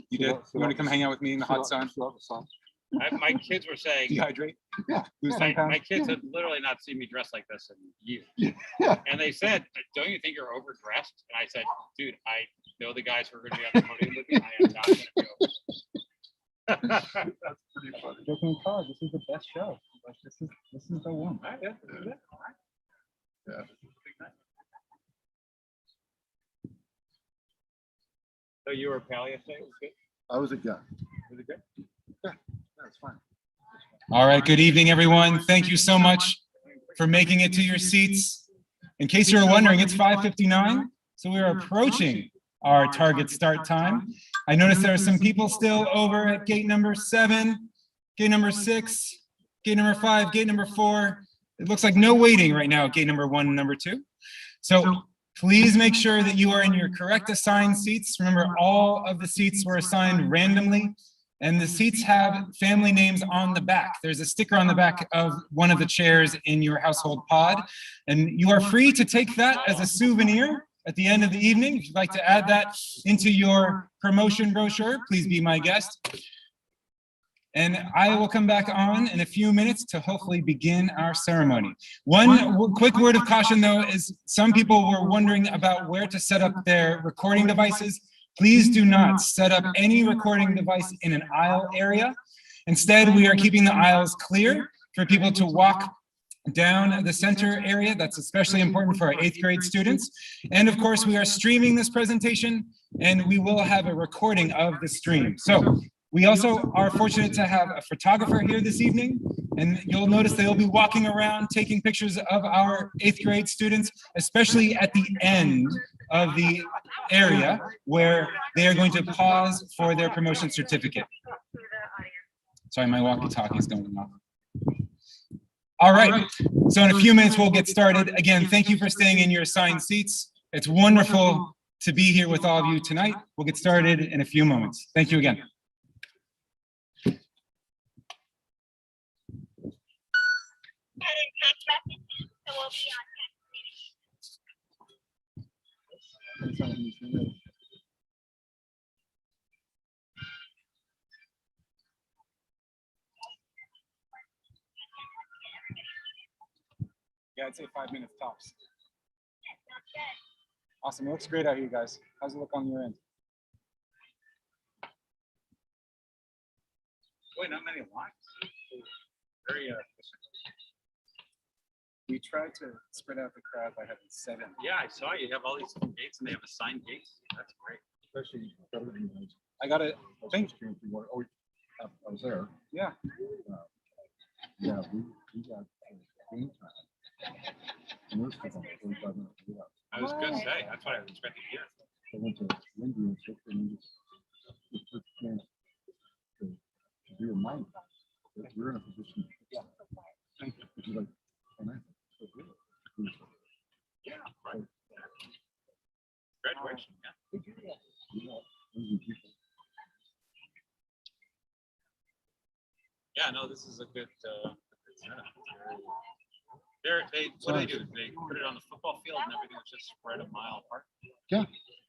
You did? You want to come hang out with me in the hot sun? My kids were saying, Dehydrate? Yeah. my kids had literally not seen me dressed like this in years. Yeah. And they said, don't you think you're overdressed? And I said, dude, I know the guys who are going to be on the podium with me. I am not going to go. That's pretty funny. Joking car, this is the best show. Like, this is the one. Yeah. So you were a paleo thing? Was good? I was a guy. Was it good? Yeah, that's fine. All right, good evening, everyone. Thank you so much for making it to your seats. In case you were wondering, it's 5:59, so we are approaching our target start time. I noticed there are some people still over at gate number 7, gate number 6, gate number 5, gate number 4. It looks like no waiting right now at gate number 1 and number 2. So please make sure that you are in your correct assigned seats. Remember, all of the seats were assigned randomly, and the seats have family names on the back. There's a sticker on the back of one of the chairs in your household pod, and you are free to take that as a souvenir at the end of the evening. If you'd like to add that into your promotion brochure, please be my guest. And I will come back on in a few minutes to hopefully begin our ceremony. One quick word of caution, though, is some people were wondering about where to set up their recording devices. Please do not set up any recording device in an aisle area. Instead, we are keeping the aisles clear for people to walk down the center area. That's especially important for our 8th grade students. And of course, we are streaming this presentation, and we will have a recording of the stream. So we also are fortunate to have a photographer here this evening, and you'll notice they'll be walking around taking pictures of our 8th grade students, especially at the end of the area where they are going to pause for their promotion certificate. Sorry, my walkie-talkie is going off. All right, so in a few minutes we'll get started. Again, thank you for staying in your assigned seats. It's wonderful to be here with all of you tonight. We'll get started in a few moments. Thank you again. Yeah, I'd say 5 minutes tops. Awesome, it looks great out here, guys. How's it look on your end? Boy, not many lines. Very We tried to spread out the crowd by having 7. yeah, I saw you have all these gates and they have assigned gates. That's great. Especially better than you. I got to think. Oh, I was there. Yeah. Yeah, we got game time. And there's about 45 minutes left. I was going to say, that's what I was expecting to hear. I went to Lindy and took them just took a chance to be reminded that we're in a position. Yeah. Thank you. Which is like, so good. Yeah, right. Graduation, yeah. Yeah, no, this is a good setup. What do they do? They put it on the football field and everything was just spread a mile apart. Yeah.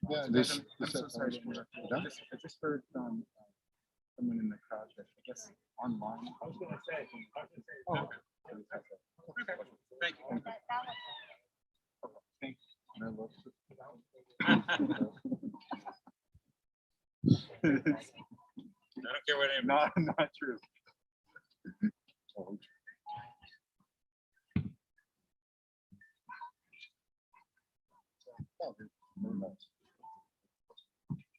Yeah. I'm so sorry. I just heard from someone in the crowd that I guess online. I was going to say. Oh, okay. Thank you. Thank you. And I love I don't care what name. Not true. oh, very nice.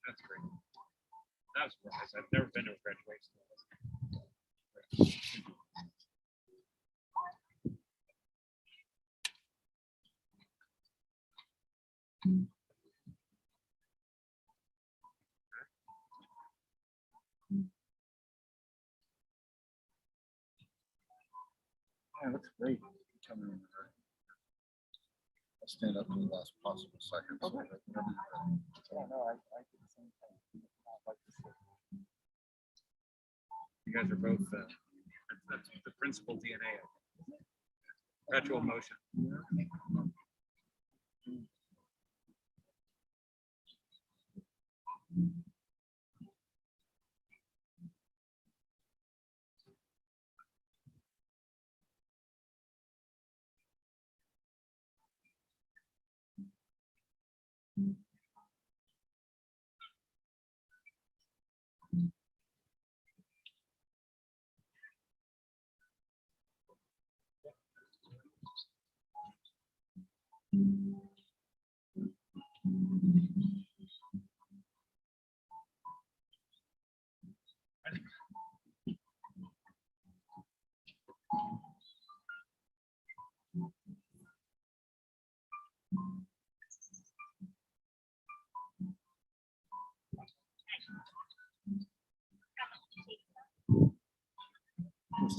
That's great. That was nice. I've never been to a graduation. Yeah, it looks great. I'll stand up to the last possible second. So that whenever you're ready. Yeah, no, I did the same thing. I like to see. You guys are both that's the principal DNA of perpetual motion.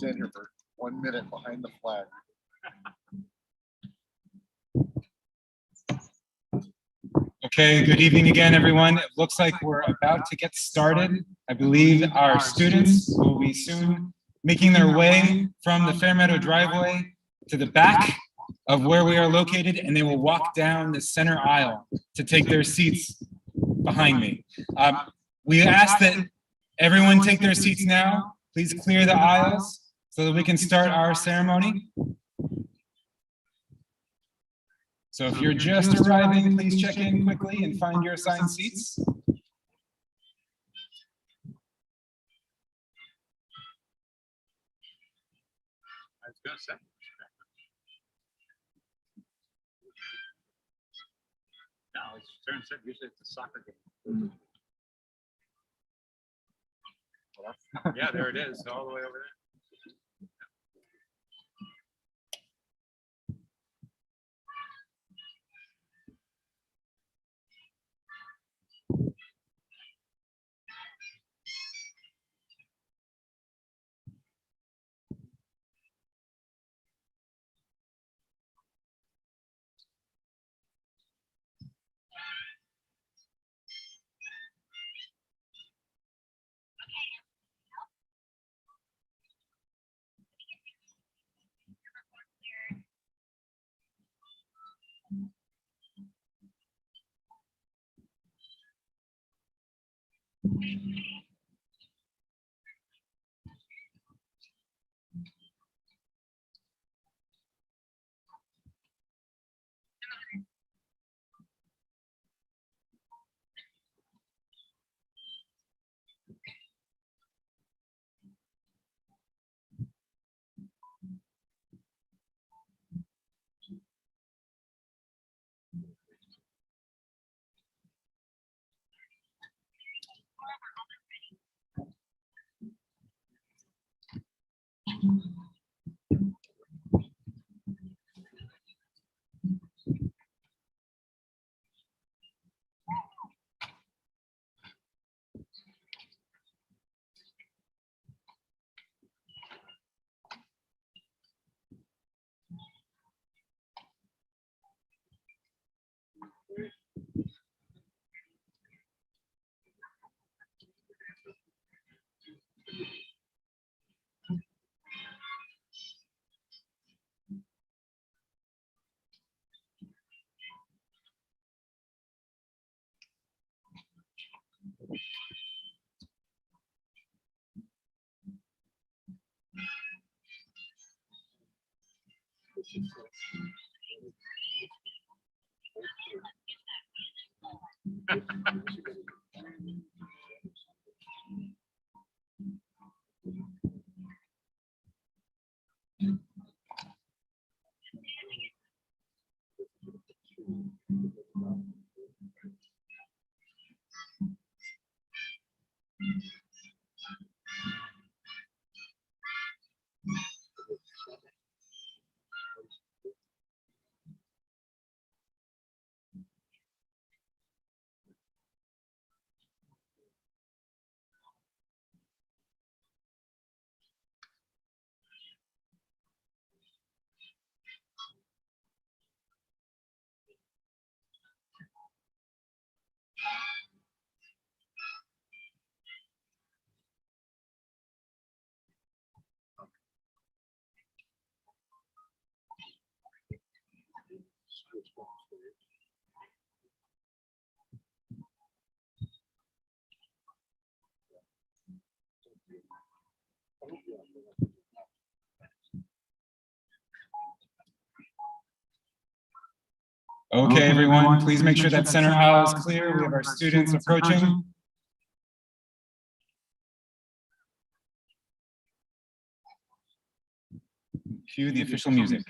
stand here for 1 minute behind the flag. Okay, good evening again, everyone. It looks like we're about to get started. I believe our students will be soon making their way from the Fairmeadow driveway to the back of where we are located, and they will walk down the center aisle to take their seats behind me. We ask that everyone take their seats now. Please clear the aisles so that we can start our ceremony. So if you're just arriving, please check in quickly and find your assigned seats. I was gonna say. No, it's turn said usually it's a soccer game. Yeah, there it is, all the way over there. Okay, everyone, please make sure that center aisle is clear. We have our students approaching. Cue the official music.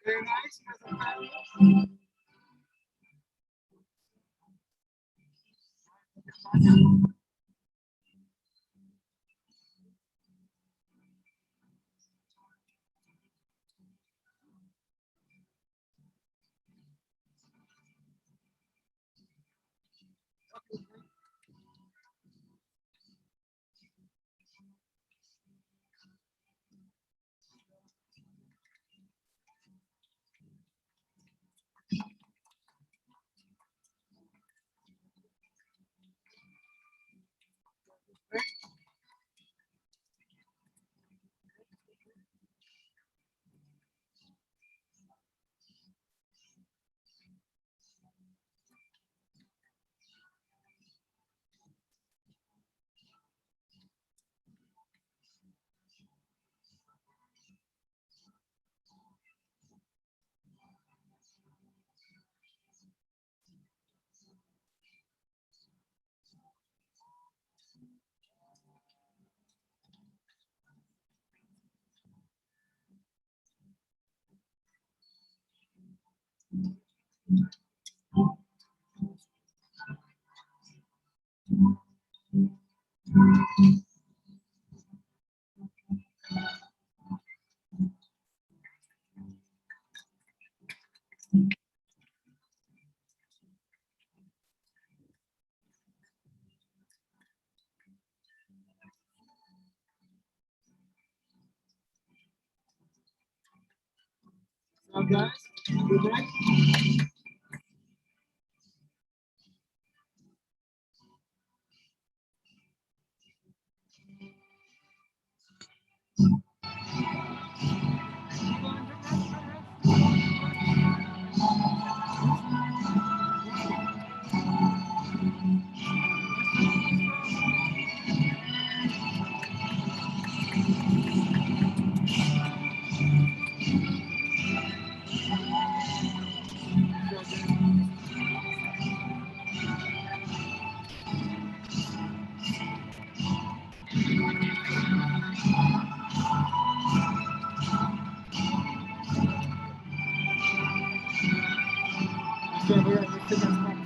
Very nice. Now, guys, you ready? Okay, we're at the fitness box.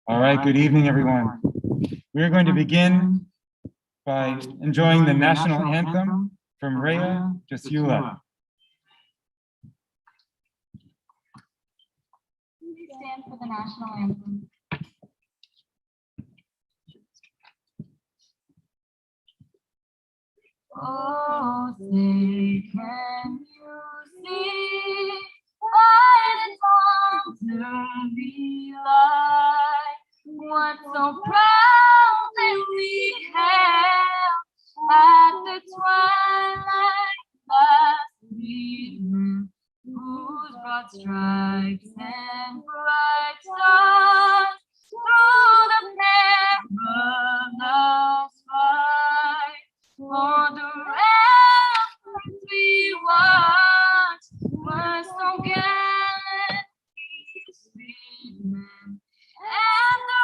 All right, good evening, everyone. We are going to begin by enjoying the national anthem from Rhea Jasula. Stand for the national anthem. Oh, say, can you see what it's on to be like? What so proudly we hailed at the twilight last evening, whose broad stripes and bright stars through the perilous fight for the realms we watch were so gallant speedmen, and the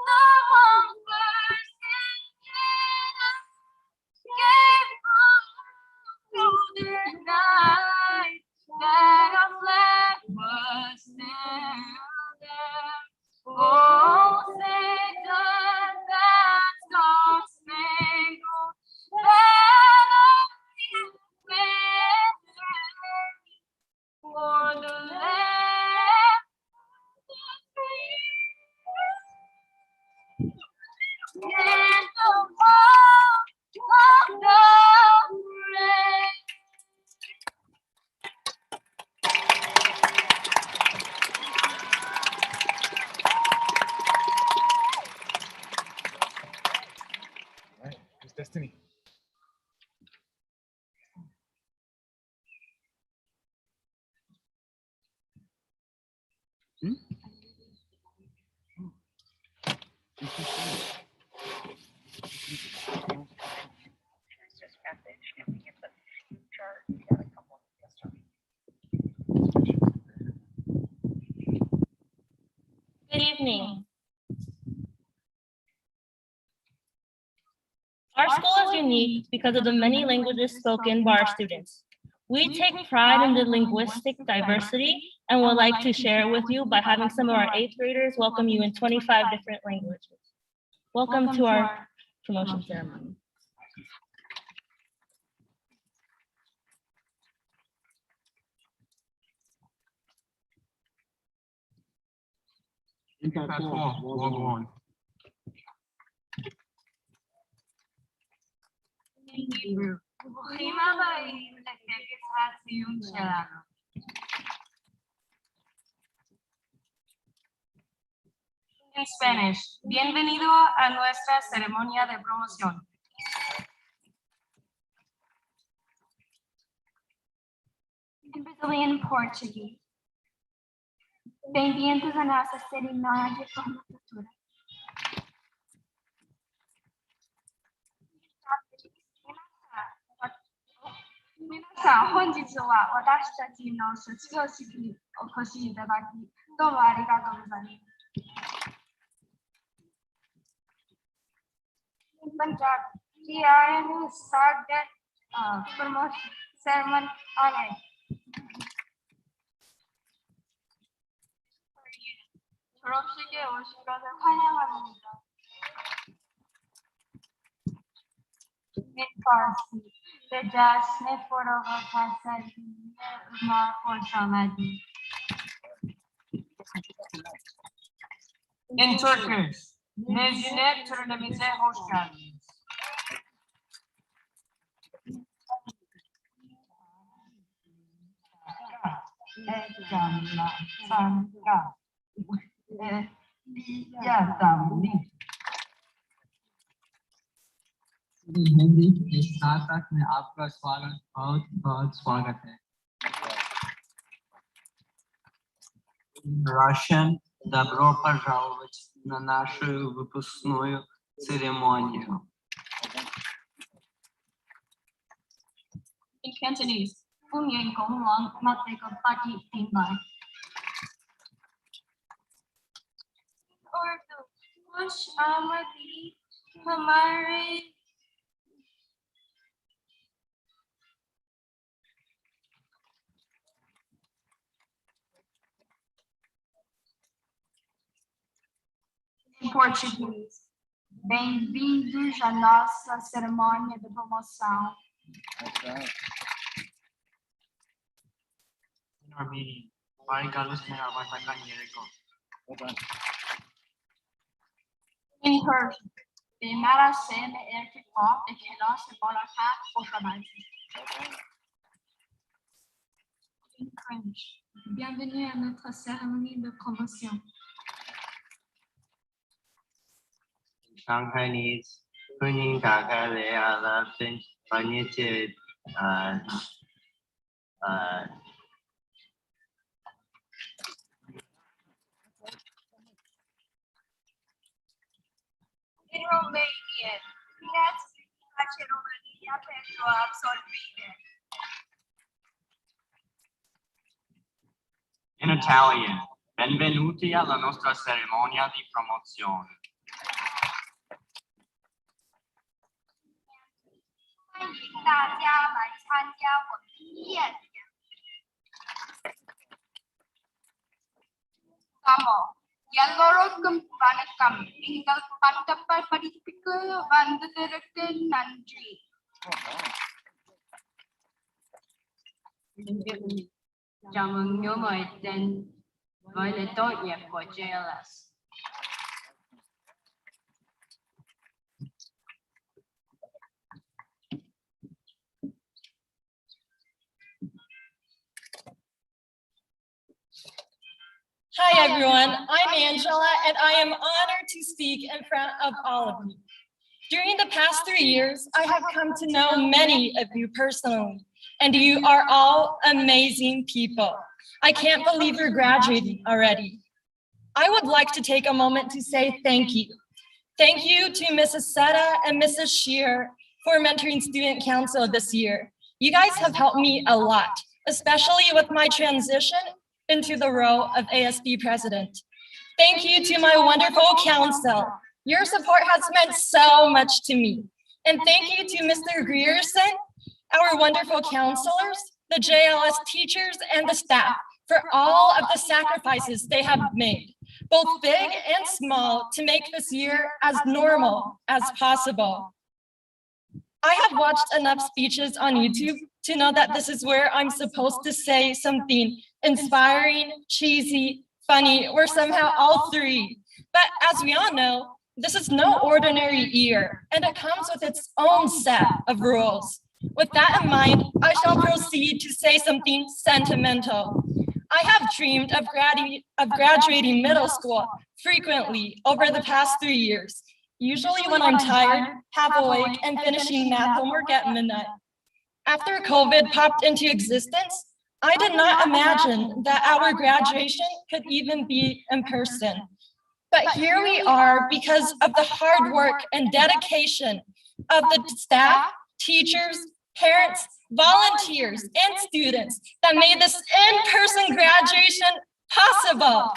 one first gave through the night that our flag was still there. Oh, say does that star-spangled banner wave for the land of free and the world of the brave. All right, who's Destiny? Good evening. Our school is unique because of the many languages spoken by our students. We take pride in the linguistic diversity and would like to share with you by having some of our 8th graders welcome you in 25 different languages. Welcome to our promotion ceremony. Wagwan. In Hebrew, ברוכים הבאים לטקס הציון שלנו. En Spanish, bienvenido a nuestra ceremonia de promoción. In Brazilian Portuguese, bem-vindos à nossa cerimônia de formatura.皆さん、本日は私たちの卒業式にお越しいただき、どうもありがとうございます。In Punjab, we are in a start that promotion ceremony online. 졸업식에 오신 것을 환영합니다. In Farsi, the Jasne Forogo Tasadi Uma Koshamadi. In Turkish, mezuniyet törenimize hoş geldiniz. Hindi के स्नातक में आपका बहुत बहुत स्वागत है. Russian, добро пожаловать на нашу выпускную церемонию. In Cantonese, Phung Yen Gong Long Mateko Pati Tinbai. Urdu, Kush Amadi Hamari. In Portuguese, bem-vindos à nossa cerimônia de promoção. In Armenian, Varigalus Meravatakan Yeriko. In Persian, Bemara Sene Ertikop de Kelos de Bolaka Oshamaji. In French, bienvenue à notre cérémonie de promotion. Shanghainese, Kuning Kaka Le Ala Finch, Vanite, In Romanian, grazie a Romania pentru absolvire. In Italian, benvenuti alla nostra cerimonia di promozione. Kamu, yang lorong vanakkam, நீங்கள் பட்டப்ப படிப்புக்கு வந்ததற்கு நன்றி. Chào mừng những người đến với lễ tốt nghiệp của JLS. Hi, everyone. I'm Angela, and I am honored to speak in front of all of you. During the past 3 years, I have come to know many of you personally, and you are all amazing people. I can't believe you're graduating already. I would like to take a moment to say thank you. Thank you to Mrs. Seta and Mrs. Shear for mentoring Student Council this year. You guys have helped me a lot, especially with my transition into the role of ASB president. Thank you to my wonderful council. Your support has meant so much to me. And thank you to Mr. Grierson, our wonderful counselors, the JLS teachers, and the staff for all of the sacrifices they have made, both big and small, to make this year as normal as possible. I have watched enough speeches on YouTube to know that this is where I'm supposed to say something inspiring, cheesy, funny, or somehow all three. But as we all know, this is no ordinary year, and it comes with its own set of rules. With that in mind, I shall proceed to say something sentimental. I have dreamed of graduating middle school frequently over the past 3 years, usually when I'm tired, half awake, and finishing math homework at midnight. After COVID popped into existence, I did not imagine that our graduation could even be in person. But here we are because of the hard work and dedication of the staff, teachers, parents, volunteers, and students that made this in-person graduation possible.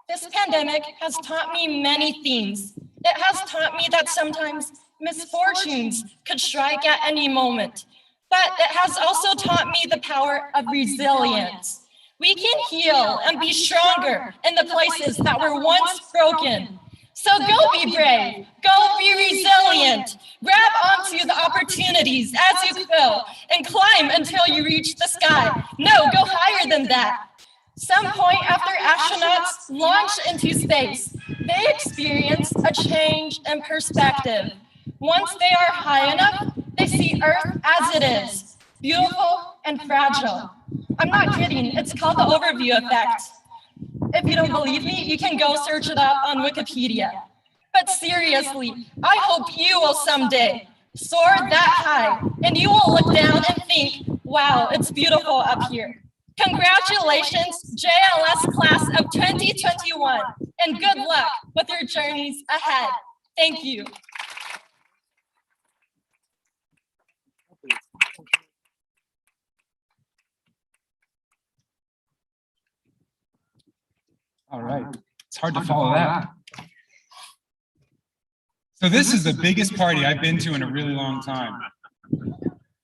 This pandemic has taught me many things. It has taught me that sometimes misfortunes could strike at any moment, but it has also taught me the power of resilience. We can heal and be stronger in the places that were once broken. So go be brave, go be resilient, grab onto the opportunities as you go, and climb until you reach the sky. No, go higher than that. Some point after astronauts launch into space, they experience a change in perspective. Once they are high enough, they see Earth as it is, beautiful and fragile. I'm not kidding, it's called the overview effect. If you don't believe me, you can go search it up on Wikipedia. But seriously, I hope you will someday soar that high and you will look down and think, wow, it's beautiful up here. Congratulations, JLS class of 2021, and good luck with your journeys ahead. Thank you. All right, it's hard to follow that. So this is the biggest party I've been to in a really long time.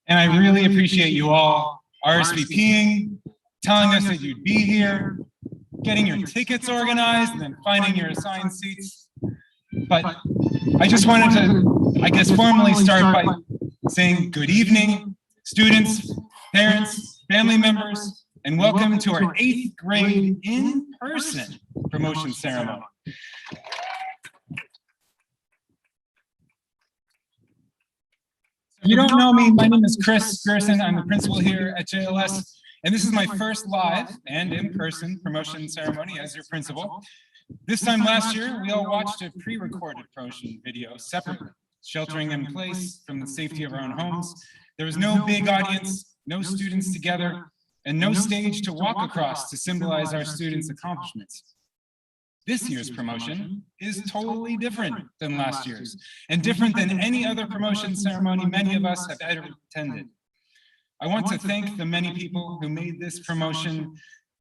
And I really appreciate you all RSVPing, telling us that you'd be here, getting your tickets organized, and then finding your assigned seats. But I just wanted to, I guess, formally start by saying good evening, students, parents, family members, and welcome to our 8th grade in-person promotion ceremony. If you don't know me, my name is Chris Gerson. I'm the principal here at JLS, and this is my first live and in-person promotion ceremony as your principal. This time last year, we all watched a pre-recorded promotion video separately, sheltering in place from the safety of our own homes. There was no big audience, no students together, and no stage to walk across to symbolize our students' accomplishments. This year's promotion is totally different than last year's, and different than any other promotion ceremony many of us have ever attended. I want to thank the many people who made this promotion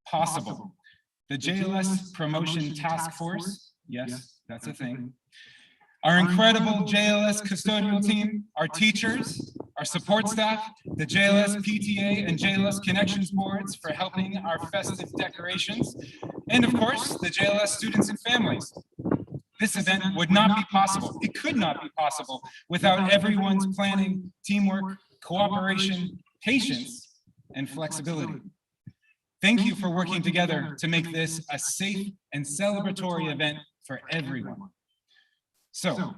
possible. The JLS Promotion Task Force, yes, that's a thing. Our incredible JLS custodial team, our teachers, our support staff, the JLS PTA and JLS Connections boards for helping our festive decorations, and of course, the JLS students and families. This event would not be possible. It could not be possible without everyone's planning, teamwork, cooperation, patience, and flexibility. Thank you for working together to make this a safe and celebratory event for everyone. So,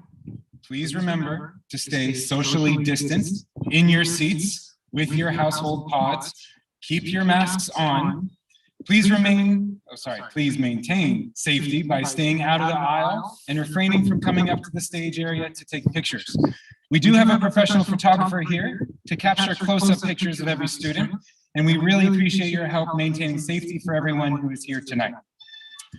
please remember to stay socially distanced in your seats with your household pods. Keep your masks on. Please maintain safety by staying out of the aisle and refraining from coming up to the stage area to take pictures. We do have a professional photographer here to capture close-up pictures of every student, and we really appreciate your help maintaining safety for everyone who is here tonight.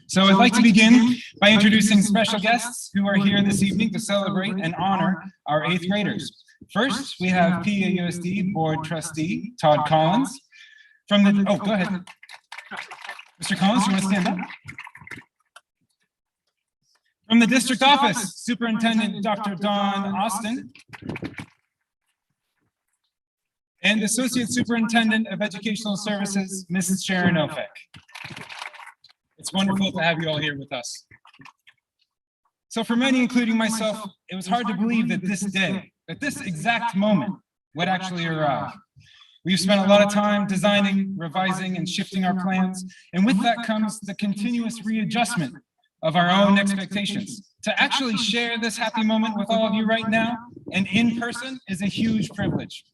So I'd like to begin by introducing special guests who are here this evening to celebrate and honor our 8th graders. First, we have PAUSD Board Trustee Todd Collins. Go ahead. Mr. Collins, you want to stand up? From the district office, Superintendent Dr. Dawn Austin. And Associate Superintendent of Educational Services, Mrs. Sharon Ofek. It's wonderful to have you all here with us. So for many, including myself, it was hard to believe that this day, at this exact moment, what actually arrived. We've spent a lot of time designing, revising, and shifting our plans, and with that comes the continuous readjustment of our own expectations. To actually share this happy moment with all of you right now and in person is a huge privilege.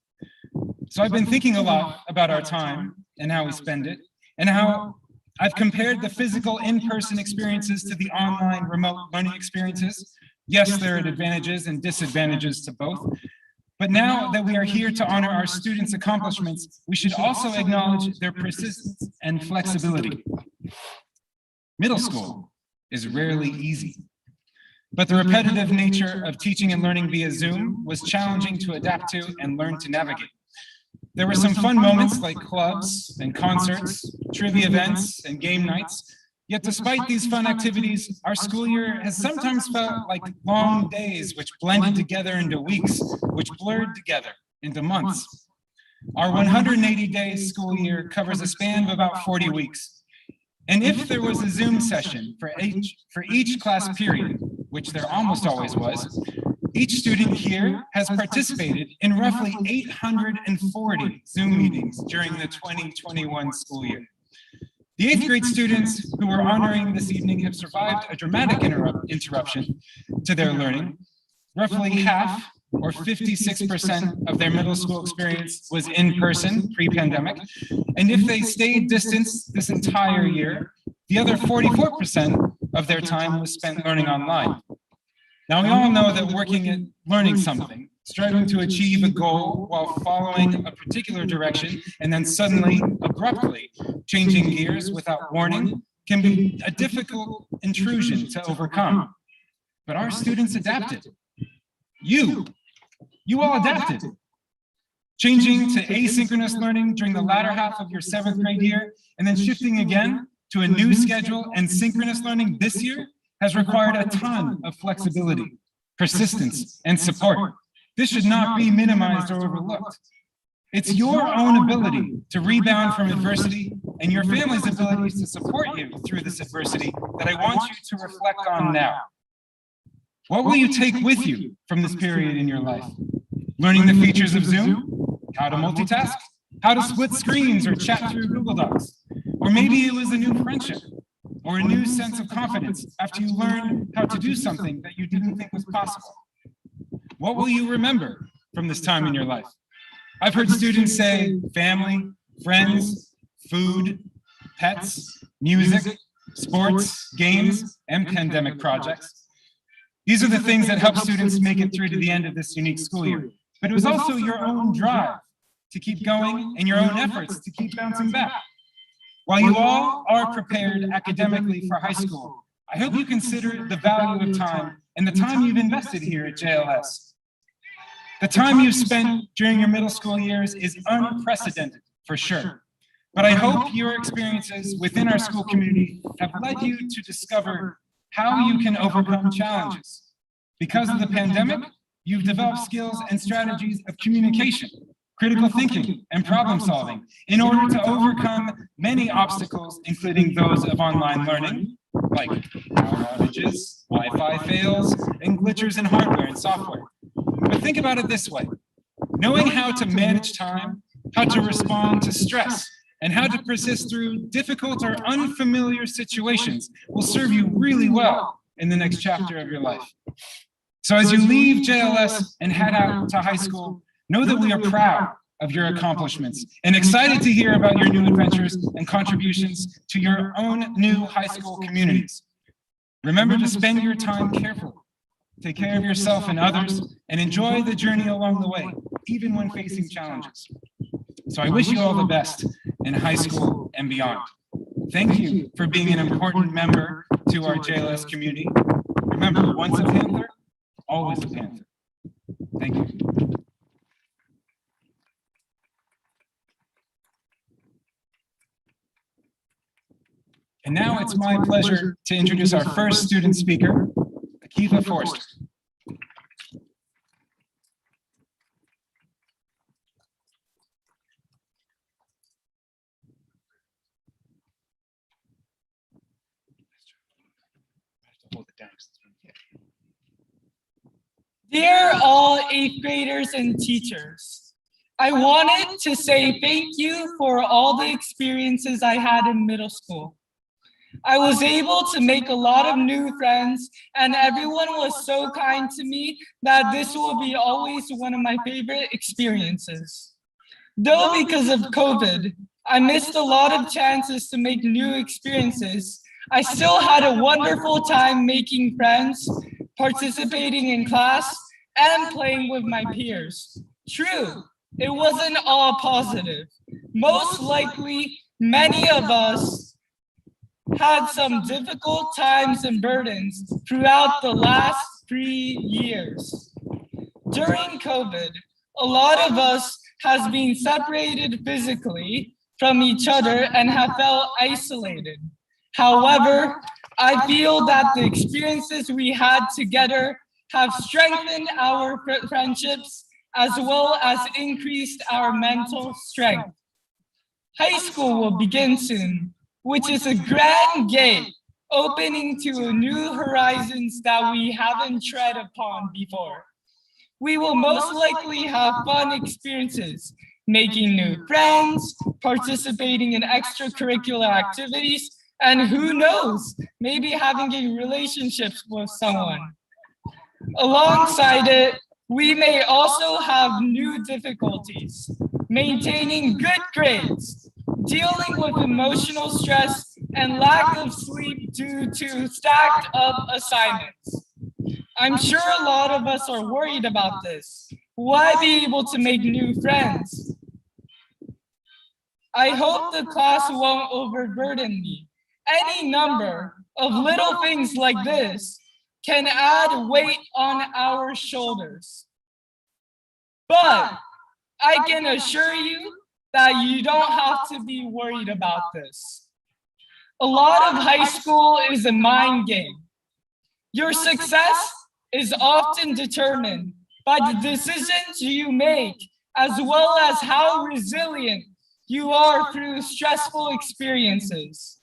So I've been thinking a lot about our time and how we spend it, and how I've compared the physical in-person experiences to the online remote learning experiences. Yes, there are advantages and disadvantages to both, but now that we are here to honor our students' accomplishments, we should also acknowledge their persistence and flexibility. Middle school is rarely easy, but the repetitive nature of teaching and learning via Zoom was challenging to adapt to and learn to navigate. There were some fun moments like clubs and concerts, trivia events, and game nights. Yet despite these fun activities, our school year has sometimes felt like long days which blended together into weeks, which blurred together into months. Our 180-day school year covers a span of about 40 weeks. And if there was a Zoom session for each class period, which there almost always was, each student here has participated in roughly 840 Zoom meetings during the 2021 school year. The 8th grade students who we're honoring this evening have survived a dramatic interruption to their learning. Roughly half, or 56% of their middle school experience was in person pre-pandemic. And if they stayed distanced this entire year, the other 44% of their time was spent learning online. Now, we all know that working at learning something, striving to achieve a goal while following a particular direction and then suddenly, abruptly, changing gears without warning can be a difficult intrusion to overcome. But our students adapted. You all adapted. Changing to asynchronous learning during the latter half of your 7th grade year and then shifting again to a new schedule and synchronous learning this year has required a ton of flexibility, persistence, and support. This should not be minimized or overlooked. It's your own ability to rebound from adversity and your family's abilities to support you through this adversity that I want you to reflect on now. What will you take with you from this period in your life? Learning the features of Zoom, how to multitask, how to split screens or chat through Google Docs, or maybe it was a new friendship, or a new sense of confidence after you learned how to do something that you didn't think was possible. What will you remember from this time in your life? I've heard students say family, friends, food, pets, music, sports, games, and pandemic projects. These are the things that help students make it through to the end of this unique school year. But it was also your own drive to keep going and your own efforts to keep bouncing back. While you all are prepared academically for high school, I hope you consider the value of time and the time you've invested here at JLS. The time you've spent during your middle school years is unprecedented, for sure. But I hope your experiences within our school community have led you to discover how you can overcome challenges. Because of the pandemic, you've developed skills and strategies of communication, critical thinking, and problem solving in order to overcome many obstacles, including those of online learning, like power outages, Wi-Fi fails, and glitches in hardware and software. But think about it this way. Knowing how to manage time, how to respond to stress, and how to persist through difficult or unfamiliar situations will serve you really well in the next chapter of your life. So as you leave JLS and head out to high school, know that we are proud of your accomplishments and excited to hear about your new adventures and contributions to your own new high school communities. Remember to spend your time carefully, take care of yourself and others, and enjoy the journey along the way, even when facing challenges. So I wish you all the best in high school and beyond. Thank you for being an important member to our JLS community. Remember, once a Panther, always a Panther. Thank you. And now it's my pleasure to introduce our first student speaker, Akiva Forster. Dear all 8th graders and teachers, I wanted to say thank you for all the experiences I had in middle school. I was able to make a lot of new friends, and everyone was so kind to me that this will be always one of my favorite experiences. Though because of COVID, I missed a lot of chances to make new experiences, I still had a wonderful time making friends, participating in class, and playing with my peers. True, it wasn't all positive. Most likely, many of us had some difficult times and burdens throughout the last 3 years. During COVID, a lot of us has been separated physically from each other and have felt isolated. However, I feel that the experiences we had together have strengthened our friendships as well as increased our mental strength. High school will begin soon, which is a grand gate opening to new horizons that we haven't tread upon before. We will most likely have fun experiences, making new friends, participating in extracurricular activities, and who knows, maybe having a relationship with someone. Alongside it, we may also have new difficulties, maintaining good grades, dealing with emotional stress and lack of sleep due to stacked up assignments. I'm sure a lot of us are worried about this. Will I be able to make new friends? I hope the class won't overburden me. Any number of little things like this can add weight on our shoulders. But I can assure you that you don't have to be worried about this. A lot of high school is a mind game. Your success is often determined by the decisions you make, as well as how resilient you are through stressful experiences.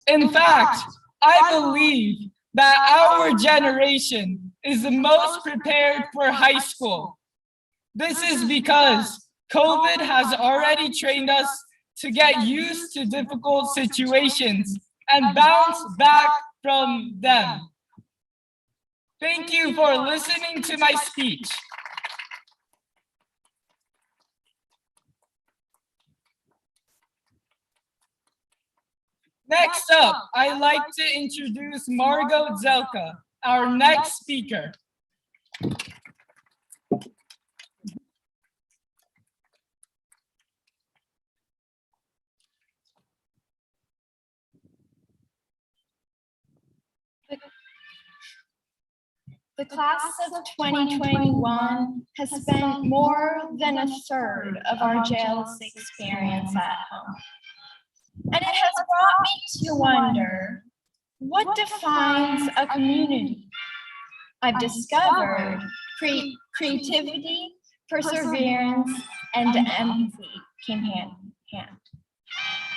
In fact, I believe that our generation is the most prepared for high school. This is because COVID has already trained us to get used to difficult situations and bounce back from them. Thank you for listening to my speech. Next up, I'd like to introduce Margot Zelka, our next speaker. The class of 2021 has spent more than a third of our JLS experience at home. And it has brought me to wonder, what defines a community? I've discovered creativity, perseverance, and empathy came hand in hand.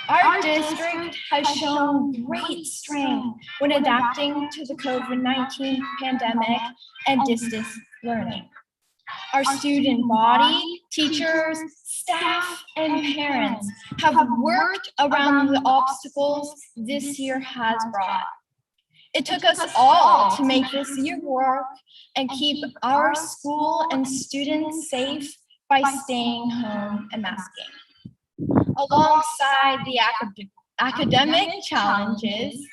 Our district has shown great strength when adapting to the COVID-19 pandemic and distance learning. Our student body, teachers, staff, and parents have worked around the obstacles this year has brought. It took us all to make this year work and keep our school and students safe by staying home and masking. Alongside the academic challenges,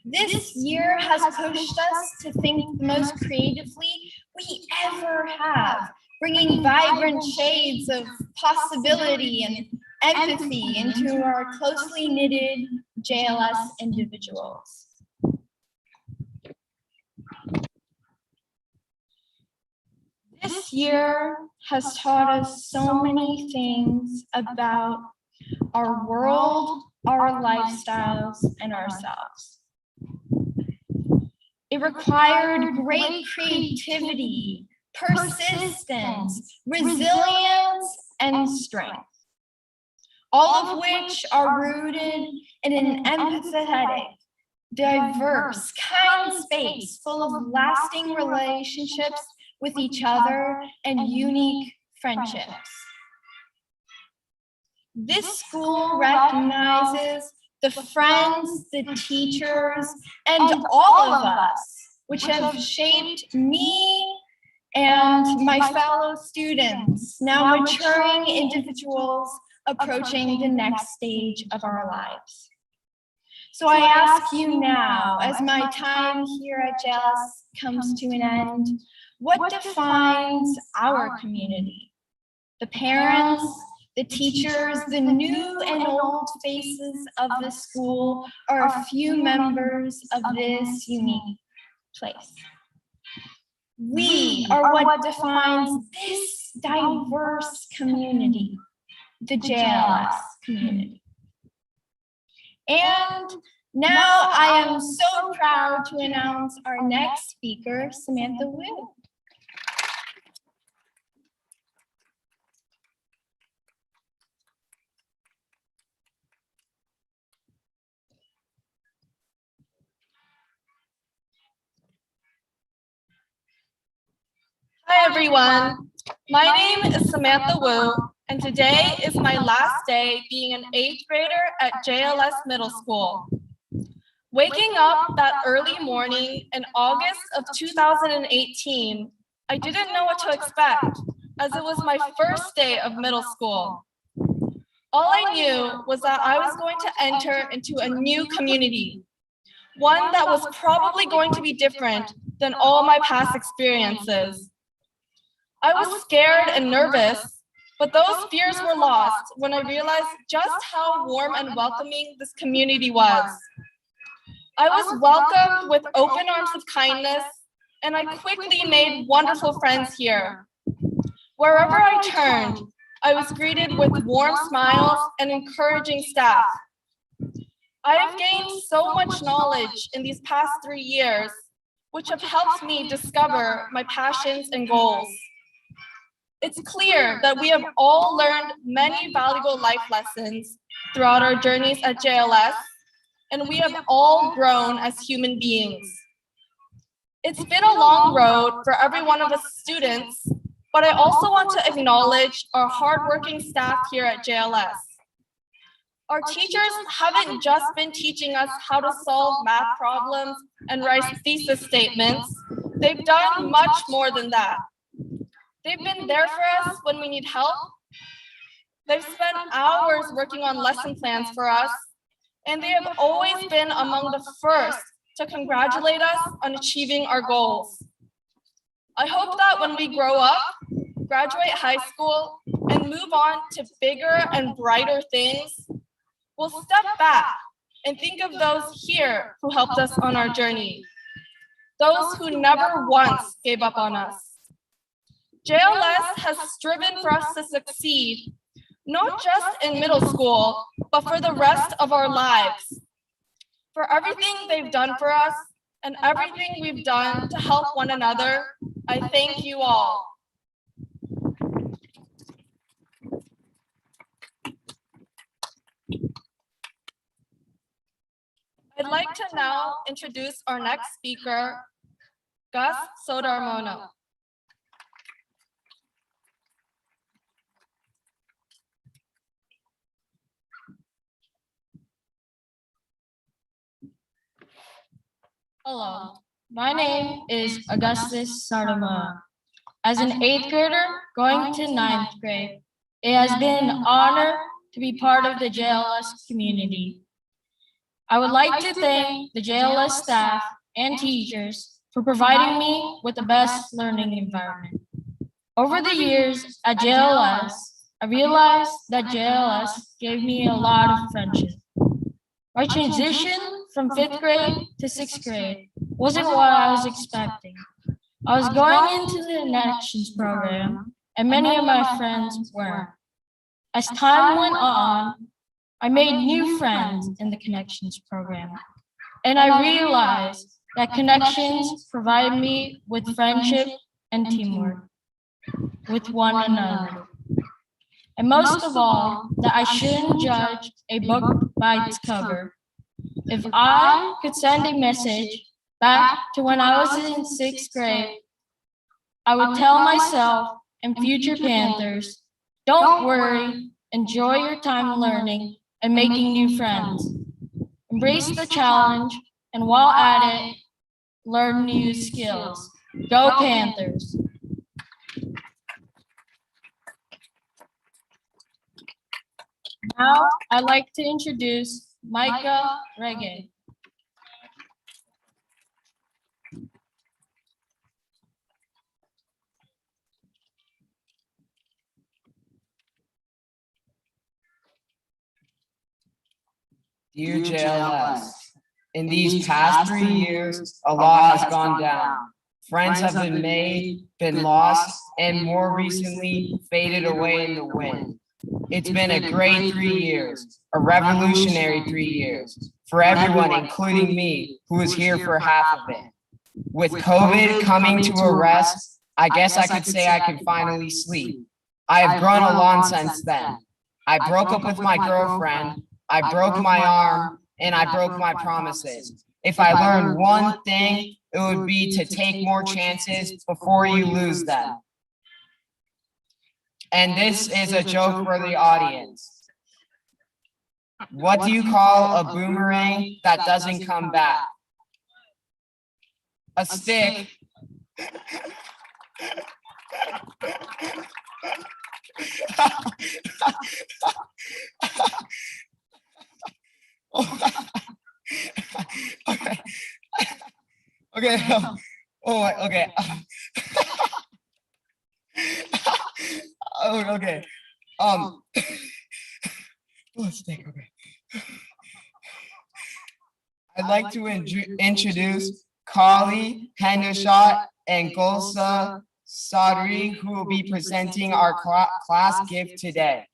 this year has pushed us to think the most creatively we ever have, bringing vibrant shades of possibility and empathy into our closely knitted JLS individuals. This year has taught us so many things about our world, our lifestyles, and ourselves. It required great creativity, persistence, resilience, and strength, all of which are rooted in an empathetic, diverse, kind space full of lasting relationships with each other and unique friendships. This school recognizes the friends, the teachers, and all of us, which have shaped me and my fellow students, now maturing individuals approaching the next stage of our lives. So I ask you now, as my time here at JLS comes to an end, what defines our community? The parents, the teachers, the new and old faces of the school are a few members of this unique place. We are what defines this diverse community, the JLS community. And now I am so proud to announce our next speaker, Samantha Wu. Hi, everyone. My name is Samantha Wu, and today is my last day being an 8th grader at JLS Middle School. Waking up that early morning in August of 2018, I didn't know what to expect, as it was my first day of middle school. All I knew was that I was going to enter into a new community, one that was probably going to be different than all my past experiences. I was scared and nervous, but those fears were lost when I realized just how warm and welcoming this community was. I was welcomed with open arms of kindness, and I quickly made wonderful friends here. Wherever I turned, I was greeted with warm smiles and encouraging staff. I have gained so much knowledge in these past 3 years, which have helped me discover my passions and goals. It's clear that we have all learned many valuable life lessons throughout our journeys at JLS, and we have all grown as human beings. It's been a long road for every one of us students, but I also want to acknowledge our hardworking staff here at JLS. Our teachers haven't just been teaching us how to solve math problems and write thesis statements. They've done much more than that. They've been there for us when we need help. They've spent hours working on lesson plans for us, and they have always been among the first to congratulate us on achieving our goals. I hope that when we grow up, graduate high school, and move on to bigger and brighter things, we'll step back and think of those here who helped us on our journey, those who never once gave up on us. JLS has striven for us to succeed, not just in middle school, but for the rest of our lives. For everything they've done for us and everything we've done to help one another, I thank you all. I'd like to now introduce our next speaker, Gus Sodarmono. Hello, my name is Augustus Sardama. As an 8th grader going to 9th grade, it has been an honor to be part of the JLS community. I would like to thank the JLS staff and teachers for providing me with the best learning environment. Over the years at JLS, I realized that JLS gave me a lot of friendship. My transition from 5th grade to 6th grade wasn't what I was expecting. I was going into the Connections program, and many of my friends weren't. As time went on, I made new friends in the Connections program, and I realized that Connections provided me with friendship and teamwork with one another. And most of all, that I shouldn't judge a book by its cover. If I could send a message back to when I was in 6th grade, I would tell myself and future Panthers, don't worry Enjoy your time learning and making new friends. Embrace the challenge, and while at it, learn new skills. Go Panthers! Now, I'd like to introduce Micah Reagan. Dear JLS, in these past 3 years, a lot has gone down. Friends have been made, been lost, and more recently faded away in the wind. It's been a great 3 years, a revolutionary 3 years, for everyone, including me, who was here for half of it. With COVID coming to a rest, I guess I could say I can finally sleep. I have grown a lot since then. I broke up with my girlfriend, I broke my arm, and I broke my promises. If I learned one thing, it would be to take more chances before you lose them. And this is a joke for the audience. What do you call a boomerang that doesn't come back? A stick. Okay. Okay. Oh my. Okay. Oh, okay. Oh, stick. Okay. I'd like to introduce Kali Hendershot and Golsa Sadri, who will be presenting our class gift today.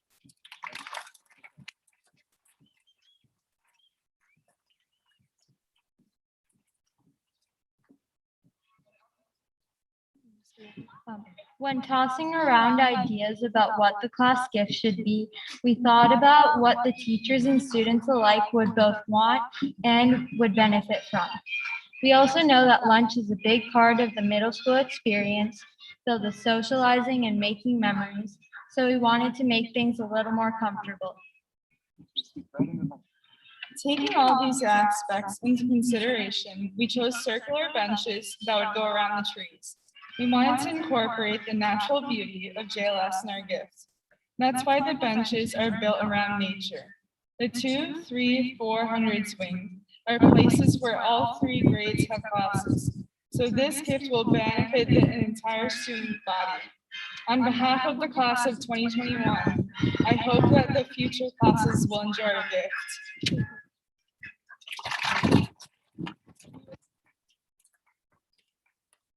When tossing around ideas about what the class gift should be, we thought about what the teachers and students alike would both want and would benefit from. We also know that lunch is a big part of the middle school experience, filled with socializing and making memories, so we wanted to make things a little more comfortable. Taking all these aspects into consideration, we chose circular benches that would go around the trees. We wanted to incorporate the natural beauty of JLS in our gift. That's why the benches are built around nature. The 200, 300, 400 swing are places where all 3 grades have classes. So this gift will benefit the entire student body. On behalf of the class of 2021, I hope that the future classes will enjoy our gift.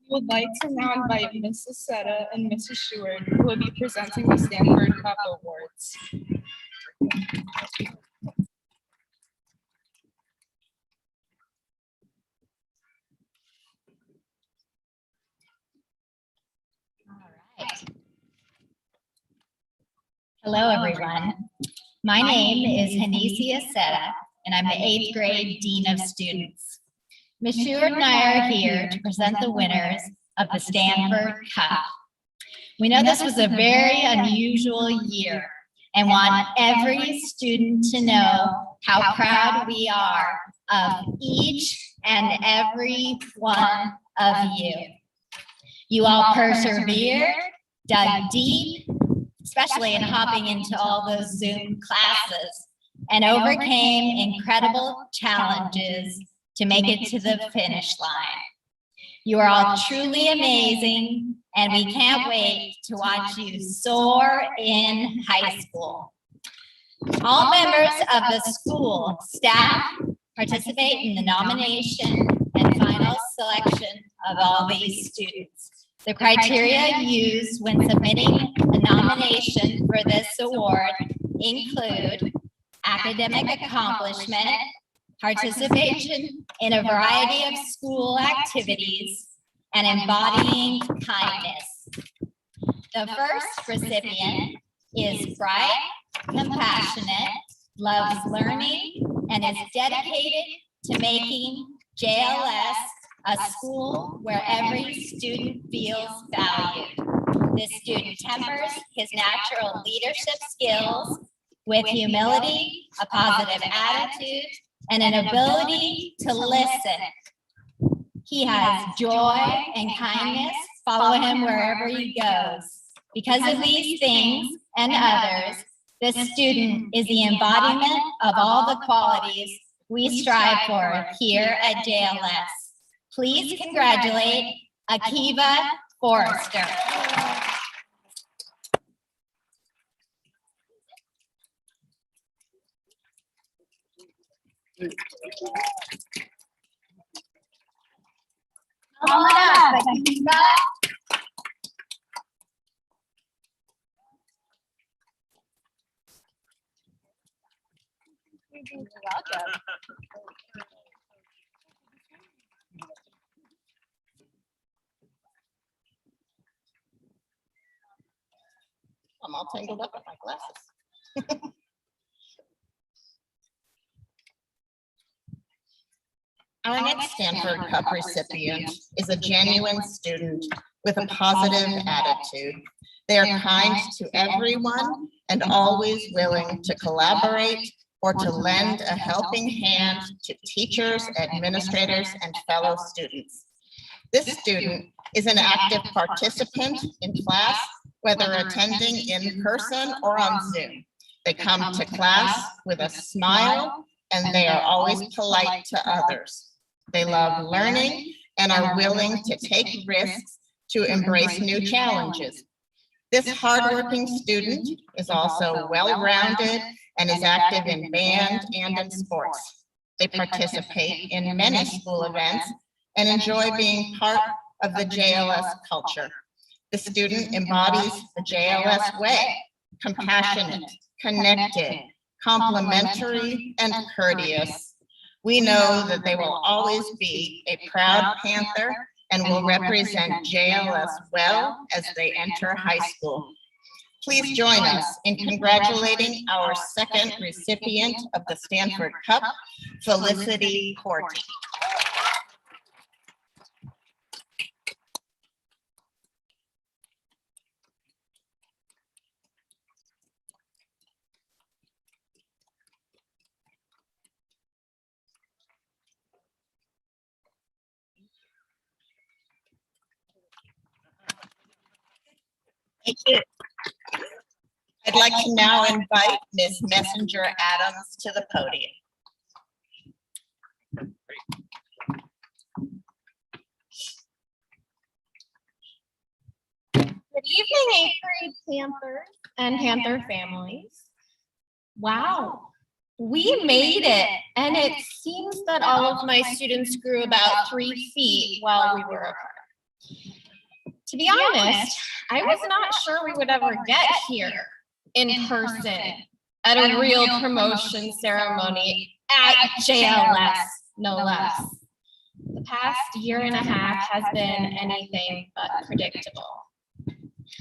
We would like to now invite Mrs. Seta and Mrs. Stewart, who will be presenting the Stanford Cup Awards. Hello, everyone. My name is Hanicia Seta, and I'm the 8th grade Dean of Students. Ms. Stewart and I are here to present the winners of the Stanford Cup. We know this was a very unusual year and want every student to know how proud we are of each and every one of you. You all persevered, dug deep, especially in hopping into all those Zoom classes, and overcame incredible challenges to make it to the finish line. You are all truly amazing, and we can't wait to watch you soar in high school. All members of the school staff participate in the nomination and final selection of all these students. The criteria used when submitting a nomination for this award include academic accomplishment, participation in a variety of school activities, and embodying kindness. The first recipient is bright, compassionate, loves learning, and is dedicated to making JLS a school where every student feels valued. This student tempers his natural leadership skills with humility, a positive attitude, and an ability to listen. He has joy and kindness follow him wherever he goes. Because of these things and others, this student is the embodiment of all the qualities we strive for here at JLS. Please congratulate Akiva Forrester. Come on up, Akiva. You're welcome. I'm all tangled up in my glasses. Our next Stanford Cup recipient is a genuine student with a positive attitude. They are kind to everyone and always willing to collaborate or to lend a helping hand to teachers, administrators, and fellow students. This student is an active participant in class, whether attending in person or on Zoom. They come to class with a smile and they are always polite to others. They love learning and are willing to take risks to embrace new challenges. This hardworking student is also well-rounded and is active in band and in sports. They participate in many school events and enjoy being part of the JLS culture. The student embodies the JLS way: compassionate, connected, complimentary, and courteous. We know that they will always be a proud Panther and will represent JLS well as they enter high school. Please join us in congratulating our second recipient of the Stanford Cup, Felicity Corti. Thank you. I'd like to now invite Ms. Messenger Adams to the podium. Good evening, 8th grade Panthers and Panther families. Wow, we made it. And it seems that all of my students grew about 3 feet while we were apart. To be honest, I was not sure we would ever get here in person at a real promotion ceremony at JLS, no less. The past year and a half has been anything but predictable.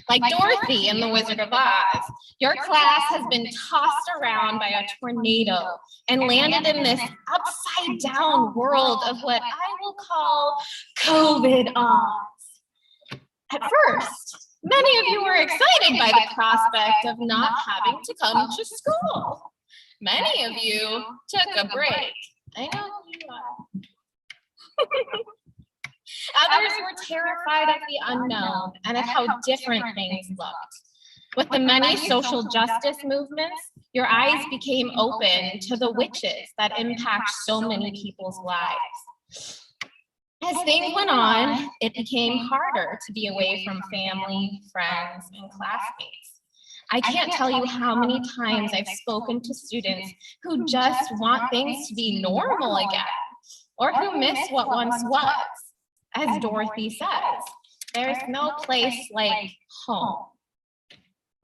Like Dorothy in The Wizard of Oz, your class has been tossed around by a tornado and landed in this upside down world of what I will call COVID Oz. At first, many of you were excited by the prospect of not having to come to school. Many of you took a break. I know you are. Others were terrified of the unknown and of how different things looked. With the many social justice movements, your eyes became open to the witches that impact so many people's lives. As things went on, it became harder to be away from family, friends, and classmates. I can't tell you how many times I've spoken to students who just want things to be normal again, or who miss what once was. As Dorothy says, there's no place like home.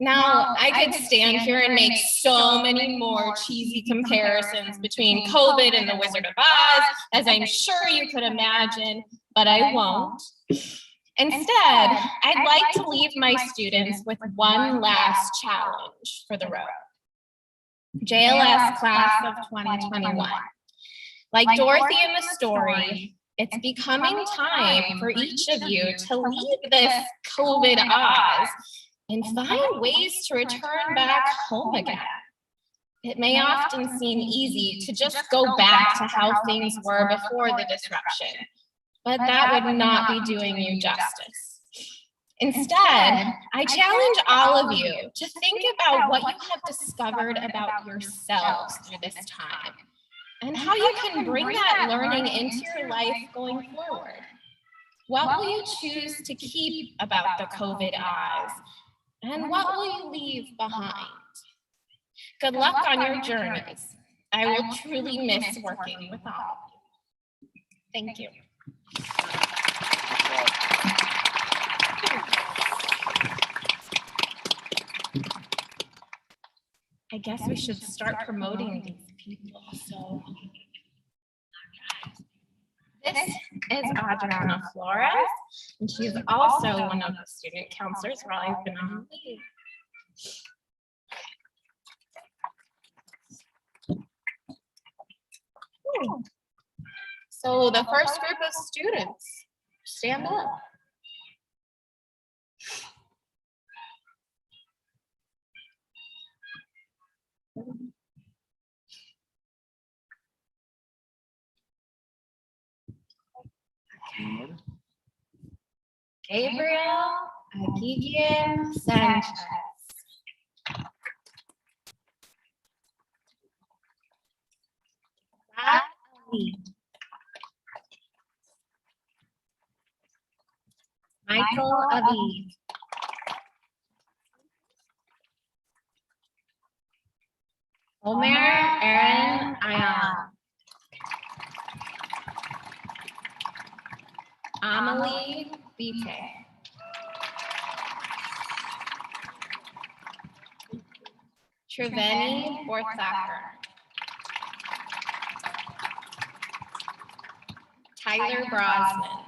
Now, I could stand here and make so many more cheesy comparisons between COVID and The Wizard of Oz, as I'm sure you could imagine, but I won't. Instead, I'd like to leave my students with one last challenge for the road. JLS class of 2021. Like Dorothy in the story, it's becoming time for each of you to leave this COVID Oz and find ways to return back home again. It may often seem easy to just go back to how things were before the disruption, but that would not be doing you justice. Instead, I challenge all of you to think about what you have discovered about yourselves through this time and how you can bring that learning into your life going forward. What will you choose to keep about the COVID eyes? And what will you leave behind? Good luck on your journeys. I will truly miss working with all of you. Thank you. I guess we should start promoting these people. So this is Adriana Flores, and she's also one of the student counselors while I've been on leave. So the first group of students, stand up. Gabriel Aguiguian Sanchez. Brad Ali. Michael Aviv. Omer Aaron Ayan. Amelie Bite. Triveni Borthacker. Tyler Brosnan.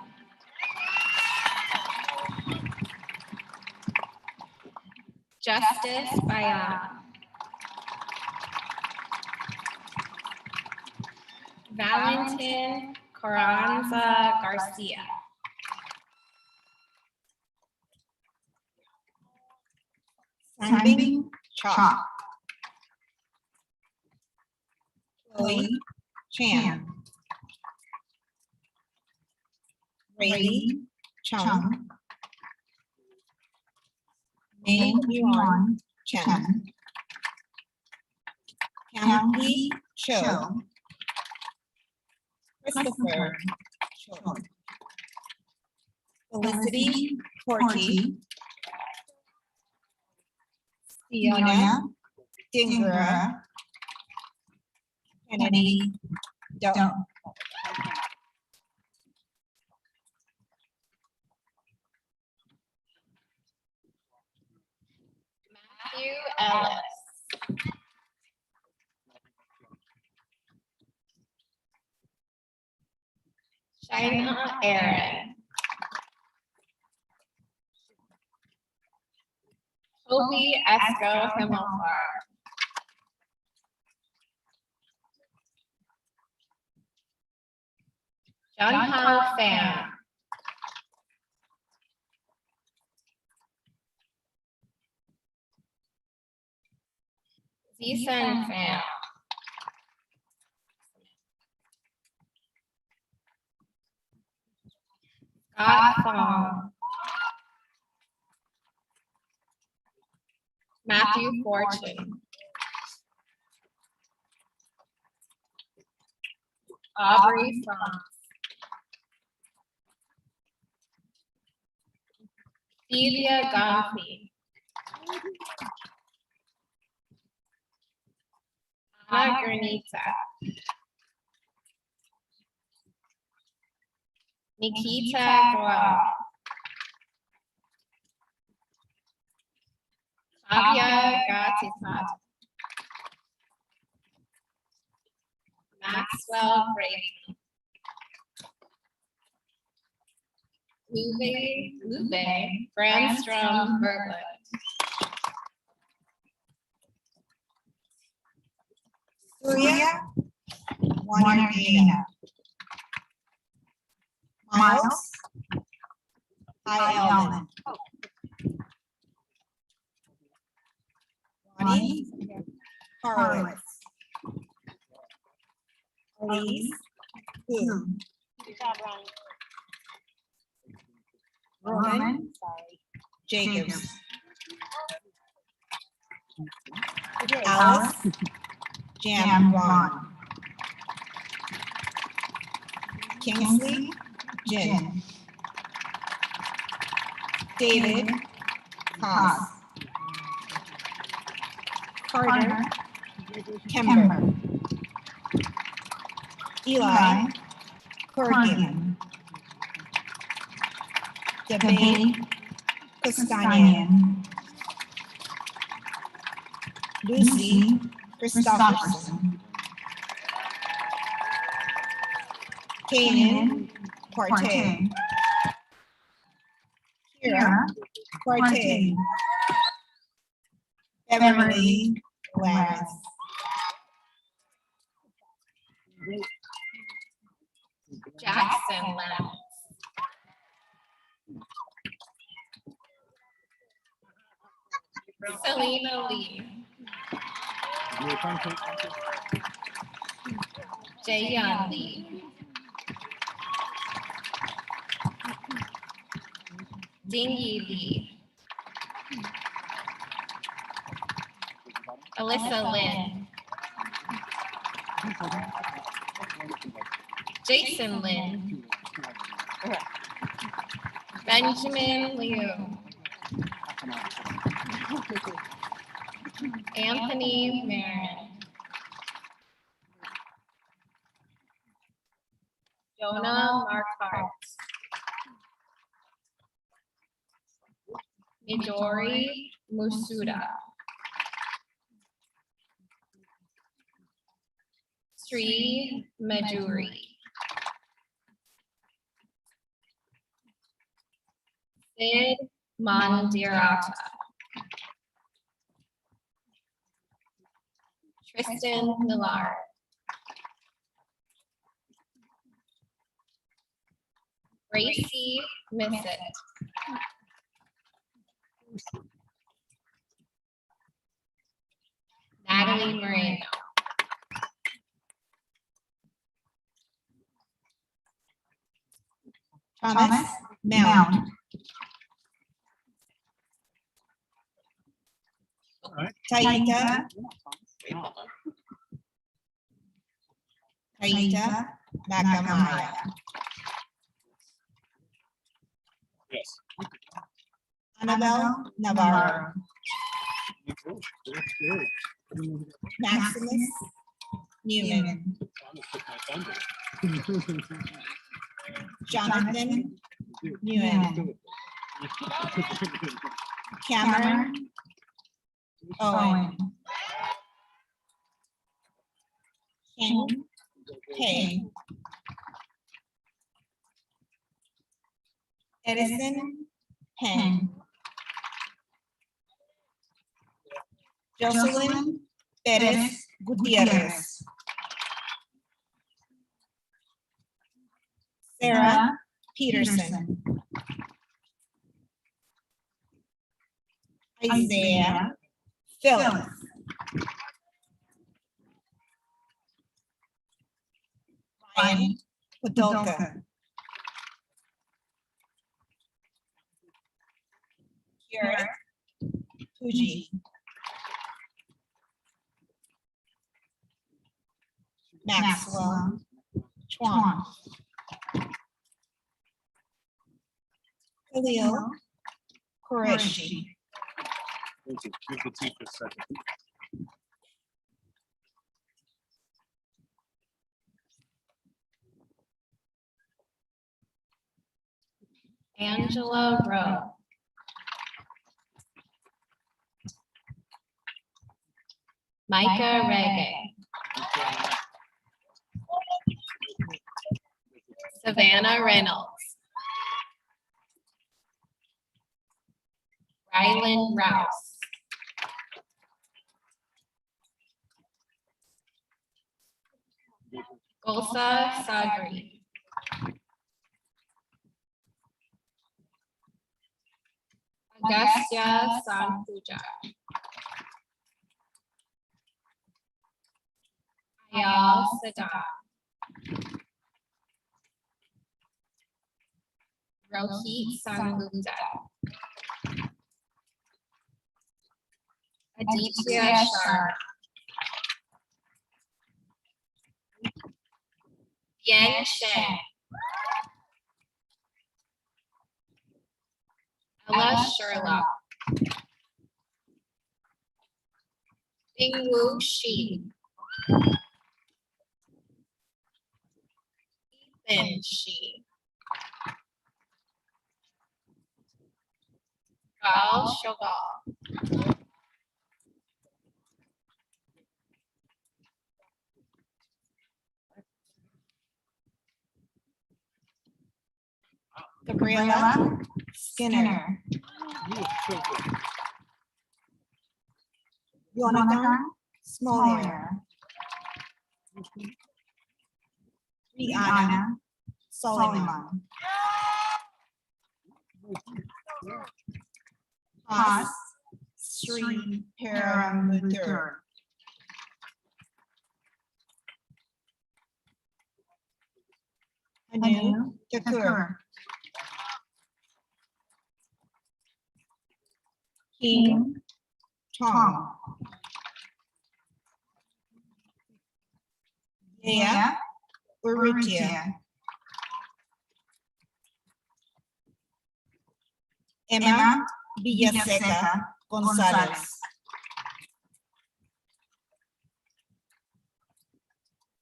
Justice Bayan. Valentin Carranza Garcia. Sanbing Cha. Chloe Chan. Rayleigh Chung. Mei Yuan Chen. Canopy Cho. Christopher Cho. Felicity Corti. Fiona Dingra. Kennedy Doe. Matthew Ellis. Shaina Aaron. Toby Esco Himmelfarb. Junho Pham. Zisan Pham. Scott Fong. Matthew Fortune. Aubrey France. Celia Gonfi. Anna Granita. Nikita Goel. Fabia Gatipat. Maxwell Brady. Lupe Brandstrom Berglund. Surya Wanardina. Miles Elman. Ronnie Horowitz. Elise. Hu. Good job, Ronnie. Roman. Jacobs. Alice. Jambon. Kingsley. Jin. David. Haas. Carter. Kember. Eli. Corrigan. Debate. Kustanian. Lucy Christopherson. Kanan Quarte. Kira Quarte. Beverly Lawrence. Jackson Lance. Selena Lee. Jaeyeon Lee. Dingy Lee. Alyssa Lin. Jason Lin. Benjamin Liu. Anthony Marin. Jonah Markart. Midori Musuda. Sri Majuri. Sid Mandirata. Tristan Millar. Gracie Missett. Natalie Moreno. Thomas Mount. Taita. Taita Nakamaya. Yes. Annabelle Navarro. Maximus Newman. Jonathan Newman. Cameron Owen. King Hay. Edison Penn. Jocelyn Perez Gutierrez. Sarah Peterson. Isaiah Phillips. Ryan Podolka. Kira Fuji. Maxwell Chuan. Khalil Qureshi. Thank you. Give the teacher a second. Angela Rowe. Micah Reggae. Savannah Reynolds. Rylan Rouse. Golsa Sagri. Agastya Sanpuja. Ayal Sada. Rohit Sangupta. Aditya Sharp. Yan Shen. Ella Sherlock. Bingwu Shi. Ethan Shi. Gal Shogal. Gabriela Skinner. Jonathan Smoller. Rihanna Soliman. Haas Sri Paramuther. Anu Thakur. King Tom. Yea Urrutia. Emma Villaseca Gonzalez.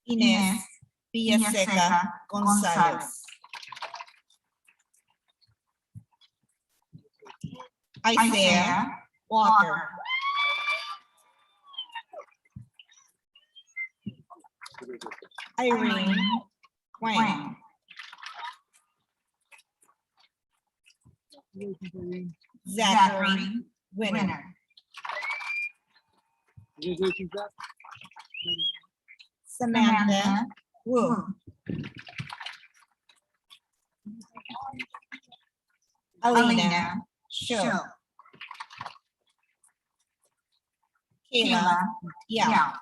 Inés Villaseca Gonzalez. Isaiah Walker. Irene Wang. Zachary Winner. Samantha Wu. Alina Sho. Kayla Yao.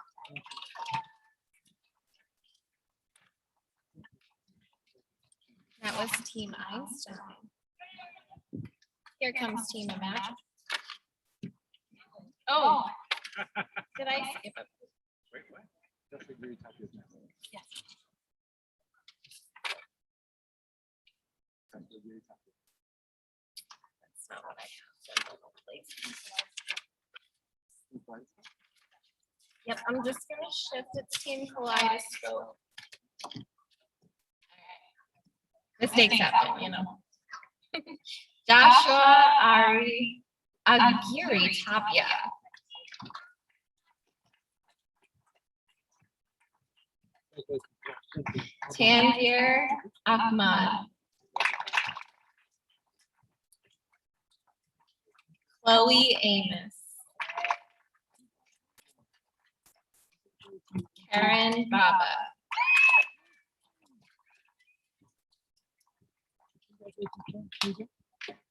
That was Team Einstein. Here comes Team Imagine. Oh, did I skip it? Wait, what? That's what you're talking about. Yes. That's what you're talking That's not what I have. about. Yep, I'm just gonna shift it to Team Kaleidoscope. Mistakes happen, you know. Joshua Ari Aguirre Tapia. Tanvir Ahmad. Chloe Amos. Karen Baba.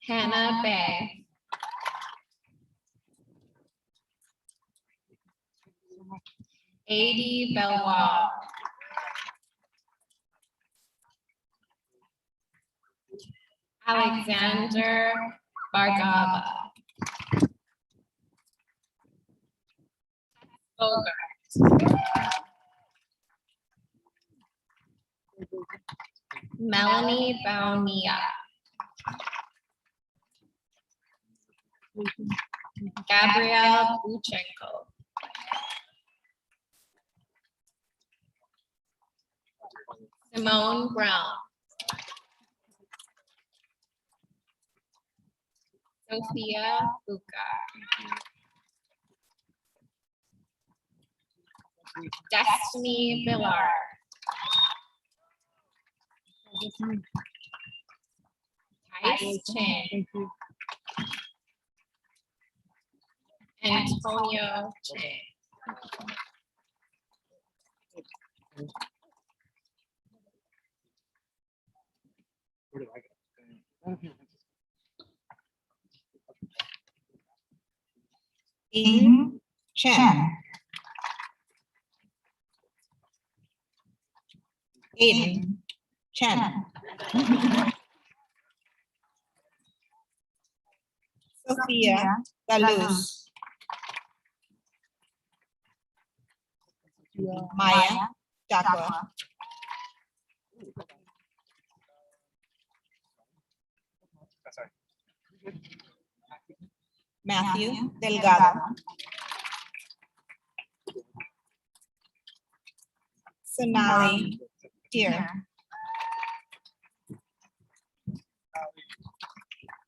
Hannah Bay. Adi Belwa. Alexander Bargava. Bogart. Melanie Baunia. Gabrielle Buchenko. Simone Brown. Sophia Buka. Destiny Villar. Tice Chin. Antonio Che. Where did I go? Ying Chen. Aiden, Chen. Sophia, La Luz. Maya, Jacqua. Matthew, Delgado. Sonali, Deer.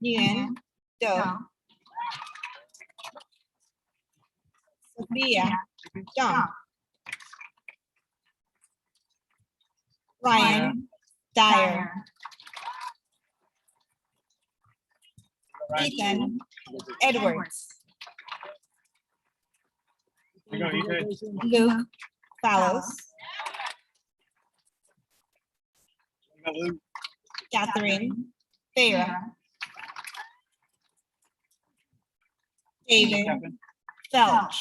Nguyen, Do. Sophia, Dong. Ryan, Dyer. Ethan, Edwards. Luke, Fallows. Catherine, Farah. David, Felch.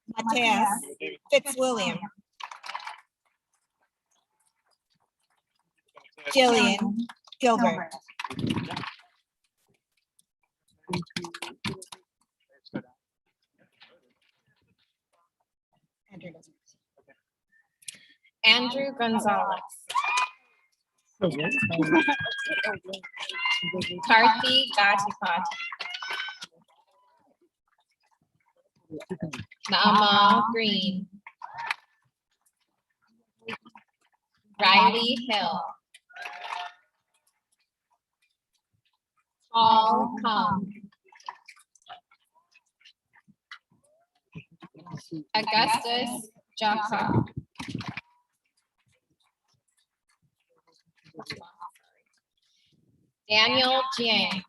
Mateus, Fitzwilliam. Jillian, Gilbert. Andrew Gonzalez. Karthi Gatipat. Naamal Green. Riley Hill. Paul Kong. Augustus Jacob. Daniel Jiang.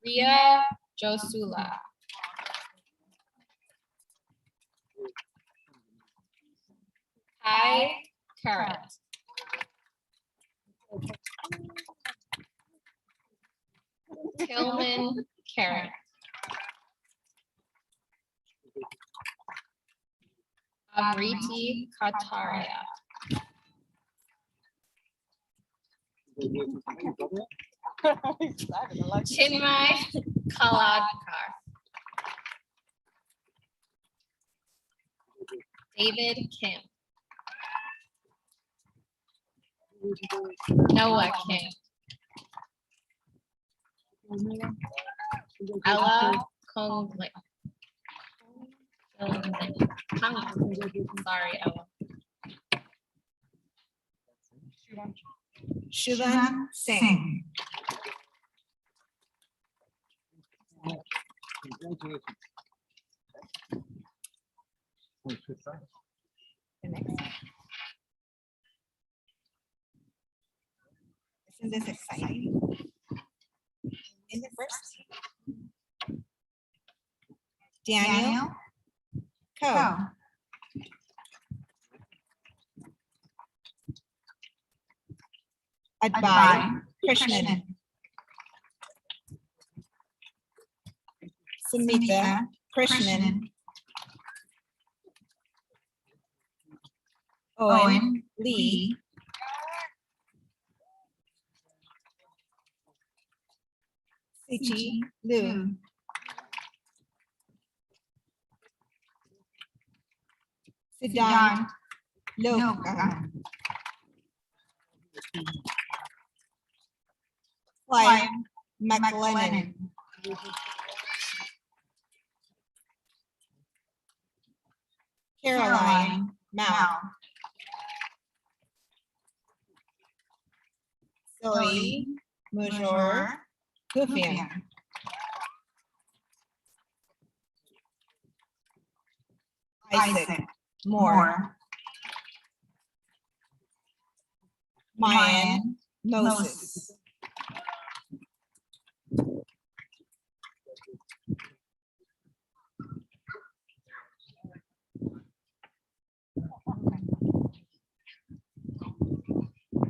Ria Josula. Kai Carrot. Tillman Carrot. Avriti Kataria. Chinmay Kaladkar. David Kim. Noah Kim. Ella Konglick. Sorry, Ella. Shivan Singh. Isn't this exciting? In the first. Daniel Ko. Adbai Krishnan. Sumita Krishnan. Owen Lee. Sichi Liu. Siddharth Loka. Clive McLennan. Caroline Mao. Zoe Mujor Gufian. Isaac Moore. Mayan Moses.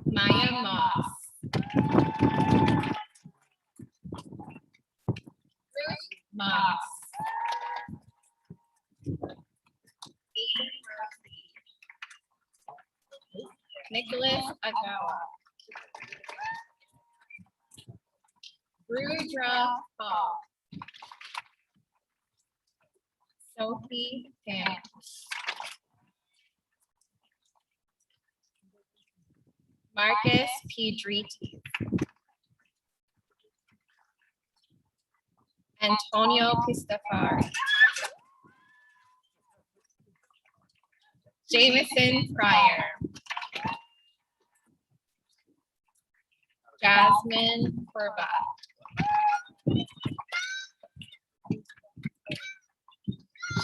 Maya Moss. Ruth Moss. Nicholas Agawa. Rudra Paul. Sophie Tam. Marcus Pedriti. Antonio Pistafari. Jameson Pryor. Jasmine Corbat.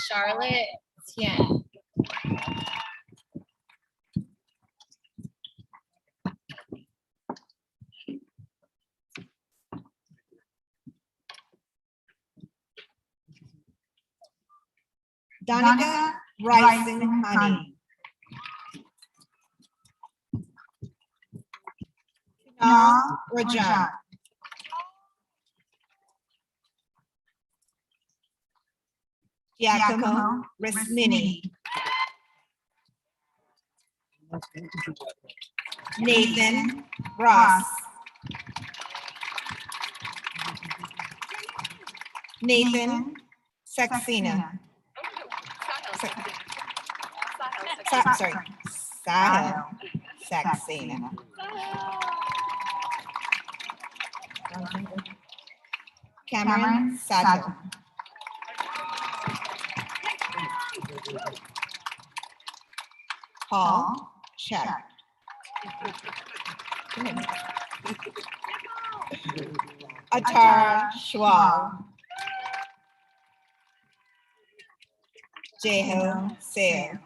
Charlotte Tien. Danica Rising Honey. Kunal Rajan. Giacomo Resmini. Nathan Ross. Nathan Saxena. Sorry, Sahil Saxena. Cameron Sato. Paul Check. Atara Schwal. Jeho Sayer.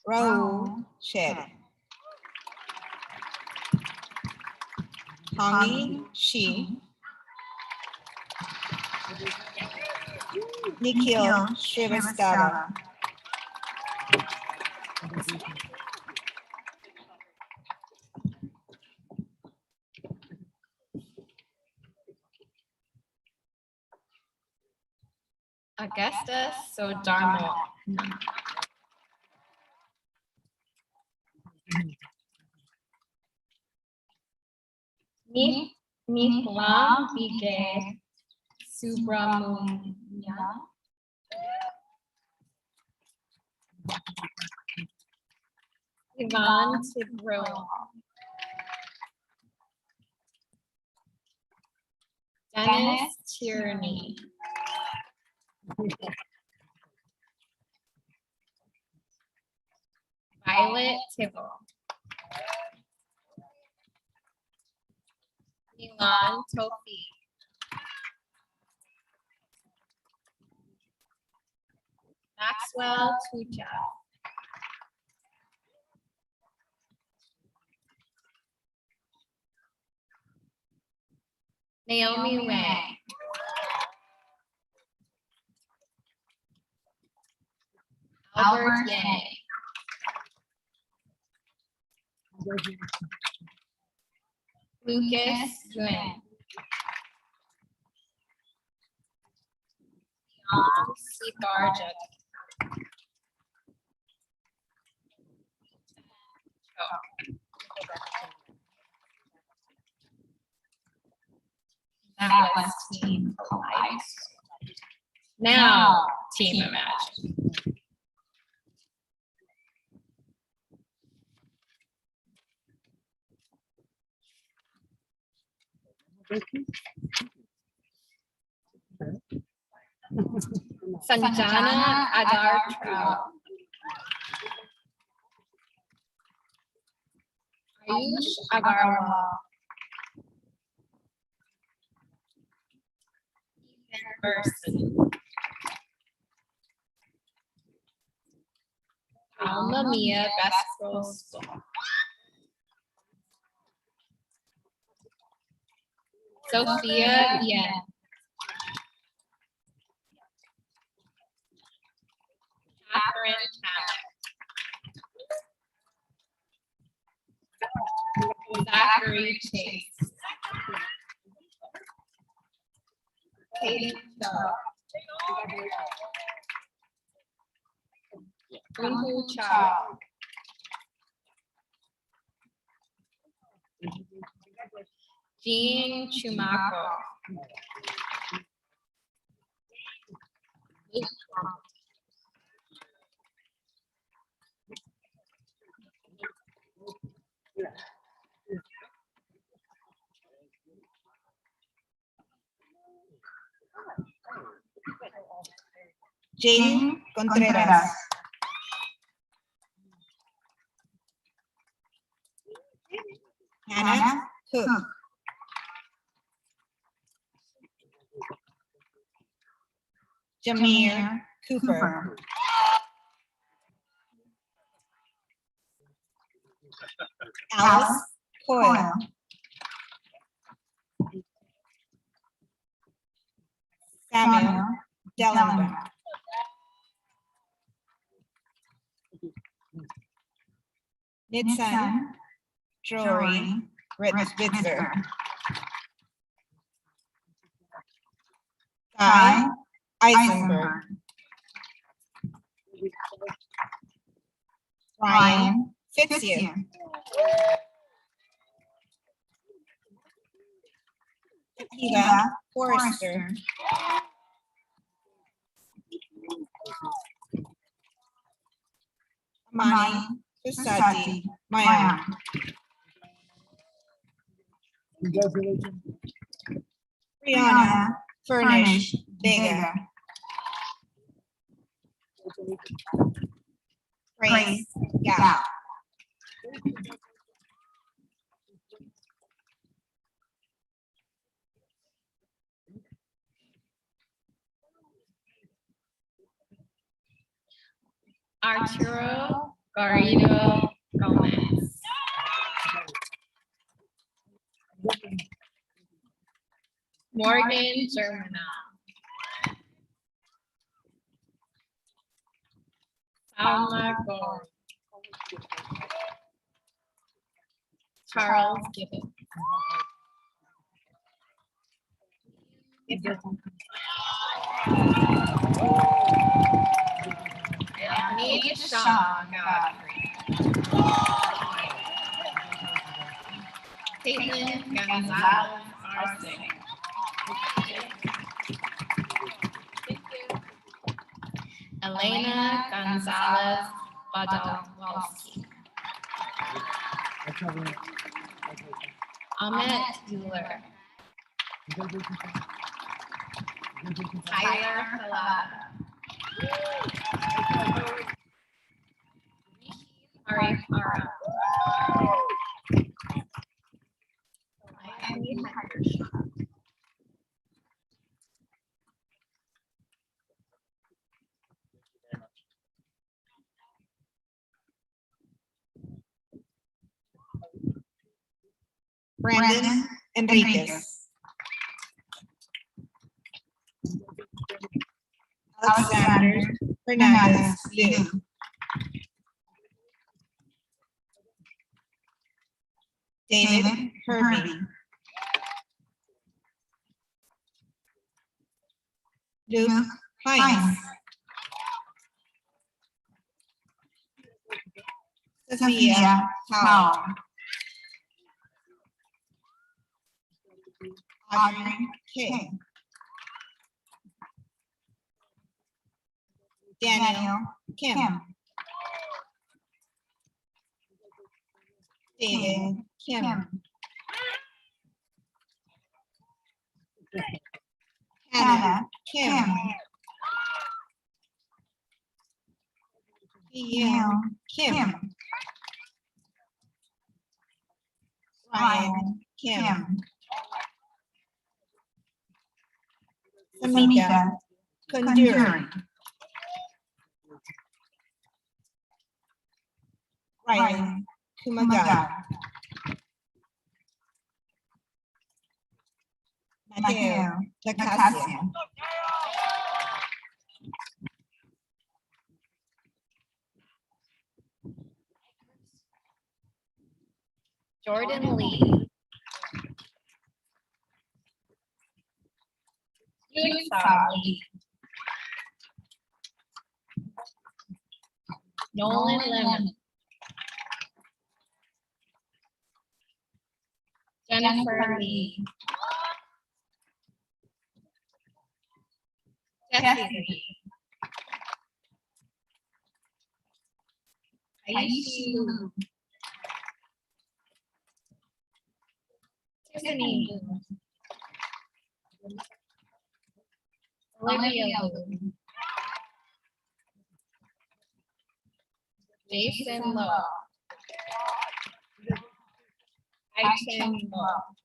Raul Shed. Hongi Shi. Nikhil Srivastava. Augusta Sodarmo. Mihlam Vijay Subramania. Ivan Tibril. Dennis Tierney. Violet Tibble. Milan Tofi. Maxwell Tuja. Naomi Wang. Albert Yang. Lucas Yuen. Jan Sibarjak. That was Team Polite. Now, Team Imagine. Sanjana Adar Trout. Ayush Agarwal. Ethan Burson. Alma Mia Basketball School. Sophia Yen. Catherine Tammek. Zachary Chase. Katie Shaw. Unhu Chao. Jean Chumako. Jaden Contreras. Hannah Cook. Jameer Cooper. Alice Coyle. Samuel Dellenbaum. Nitsan Jory Ritzbitzer. Guy Eisenberg. Ryan Fitzhugh. Akiva Forrester. Amani Fusati Mayan. Congratulations. Brianna Furnish Vega. Grace Gao. Arturo Garrido Gomez. Morgan Germana. Alma Gore. Charles Gibbons. Anthony Shaw Godfrey. Caitlin Gonzalez Arce. Elena Gonzalez Badalowski. Ahmet Euler. Tyler Falada. Ari Hara. Brandon Enriquez. Alexander Hernandez Liu. David Hervey. Luke Hines. Sophia Howell. Audrey King. Daniel Kim. David Kim. Hannah Kim. Kim. Ryan Kim. Samika Kunduri. Ryan Kumaga. Mateo Lacasia. Jordan Lee. Lee. Nolan Lemon. Jennifer Lee. Jesse Lee. Aishi Lu. Tiffany Lu. Olivia Lu. Jason Lowe. Aichen Lowe.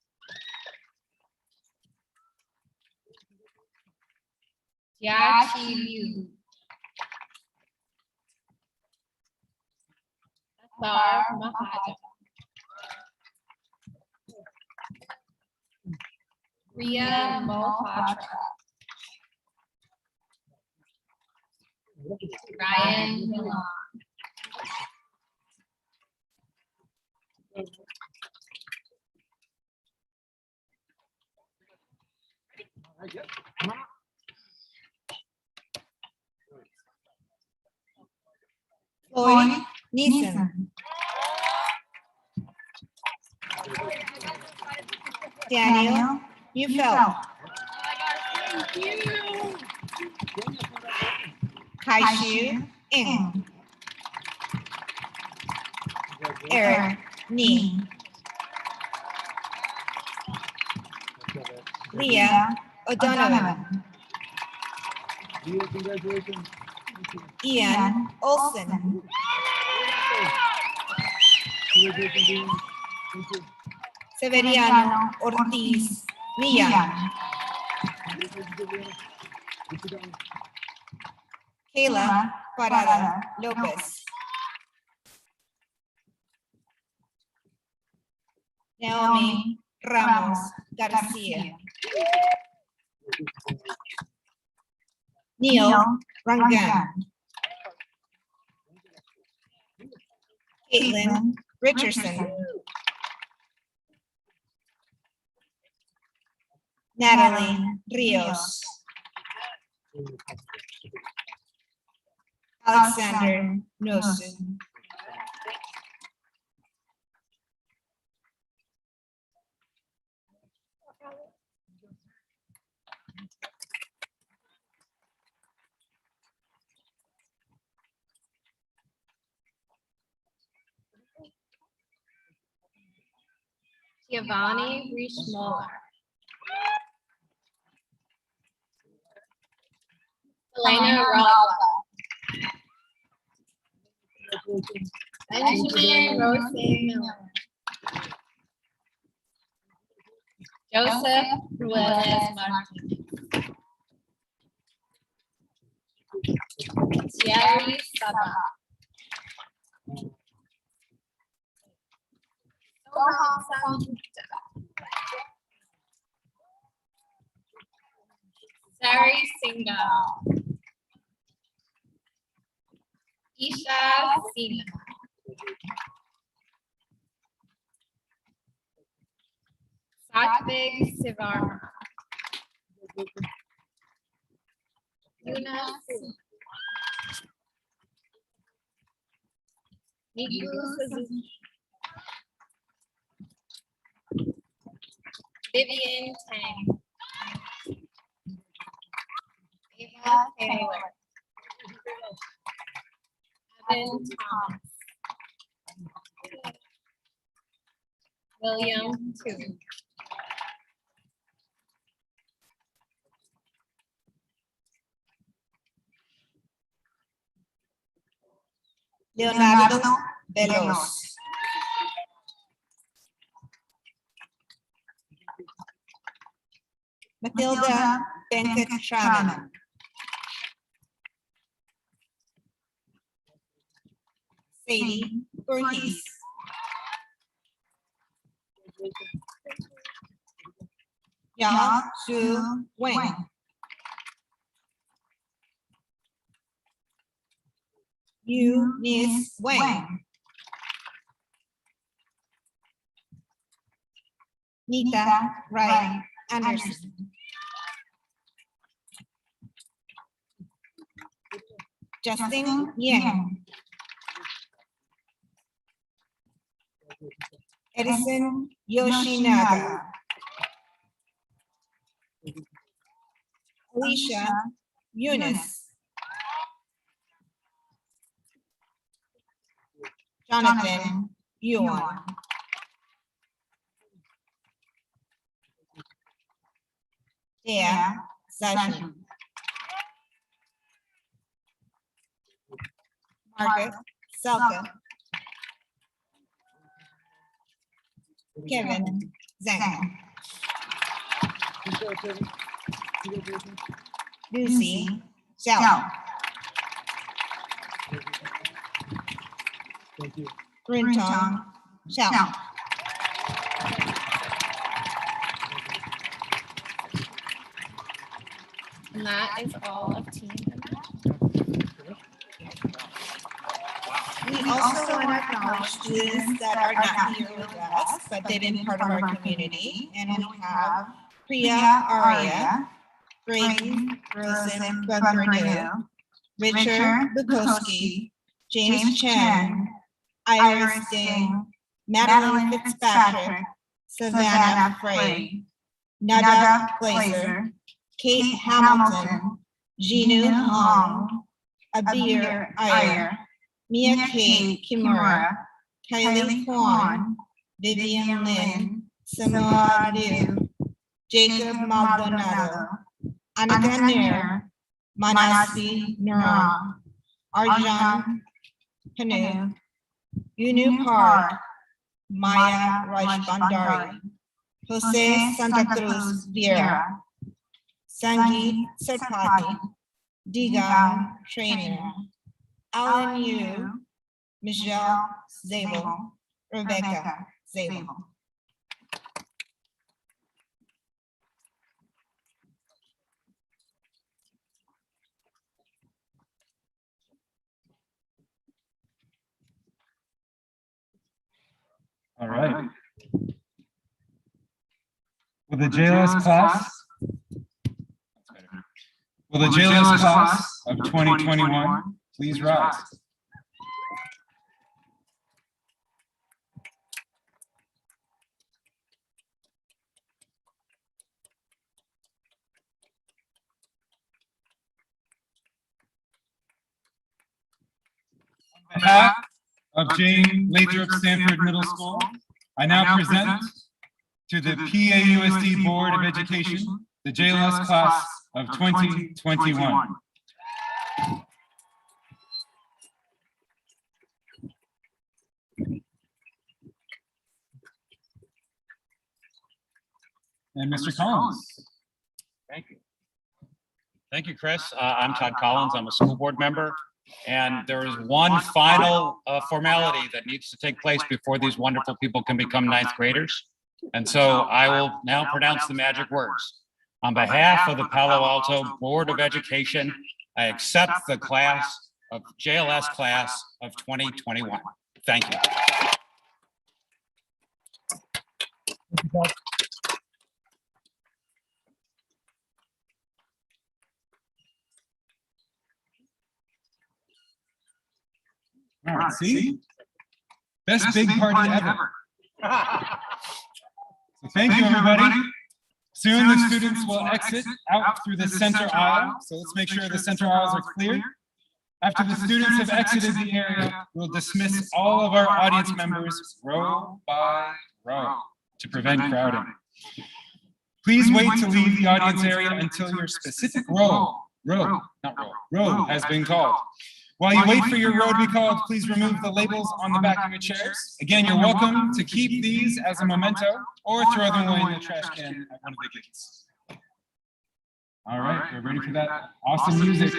Jiaqi Liu. Athar Mahajan. Ria Mohatra. Ryan Milan. Floyd Neeson. Daniel Neufeld. Kaishu Ing. Eric Nee. Leah O'Donovan. Congratulations. Ian Olson. Severiano Ortiz Millan. Kayla Parada Lopez. Naomi Ramos Garcia. Neil Rangan. Caitlin Richardson. Natalie Rios. Alexander Nosu. Giovanni Rischmoller. Elena Rala. Benjamin Rose Miller. Joseph Ruelas Martinez. Thierry Saba. Soham Samgupta. Sari Singhal. Isha Sina. Satvik Sivarma. Yuna Singh. Niku Suzuki. Vivian Tang. Ava Taylor. Evan Thomas. William Tu. Leonardo Veloz. Matilda Venkatraman. Sadie Voorhees. Ya Zhu Wang. Yu Nis Wang. Nita Wright Anderson. Justin Yang. Edison Yoshinaga. Alicia Eunice. Jonathan Yuan. Dea Zashin. Margaret Selka. Kevin Zhang. Lucy Zhao. Rintong Zhao. And that is all of team. We also want to acknowledge students that are not here with us, but they've been part of our community. And we have Priya Arya, Braden Rosen Guthrenew, Richard Bukowski, James Chen, Iris Ding, Madeline Fitzpatrick, Savannah Frey, Nada Glazer, Kate Hamilton, Jinu Hong, Abir Iyer, Mia Kate Kimura, Kylie Kwan, Vivian Lin, Samoa Liu, Jacob Maldonado, Annika Nair, Manasi Nurong, Arjan Panu, Yunu Park, Maya Rajbandari, Jose Santa Cruz Vieira, Sangeet Sarpati, Digan Trainer, Alan Yu, Michelle Zabel, Rebecca Zabel. All right. Will the JLS class of 2021 please rise? On behalf of Jane Lathrop Stanford Middle School, I now present to the PAUSD Board of Education the JLS class of 2021. And Mr. Collins. Thank you. Thank you, Chris. I'm Todd Collins. I'm a school board member. And there is one final formality that needs to take place before these wonderful people can become ninth graders. And so I will now pronounce the magic words. On behalf of the Palo Alto Board of Education, I accept the JLS class of 2021. Thank you. All right, see? Best big party ever. So thank you, everybody. Soon the students will exit out through the center aisle. So let's make sure the center aisles are clear. After the students have exited the area, we'll dismiss all of our audience members row by row to prevent crowding. Please wait to leave the audience area until your specific row has been called. While you wait for your row to be called, please remove the labels on the back of your chairs. Again, you're welcome to keep these as a memento or throw them away in the trash can at one of the gates. All right, we're ready for that awesome music.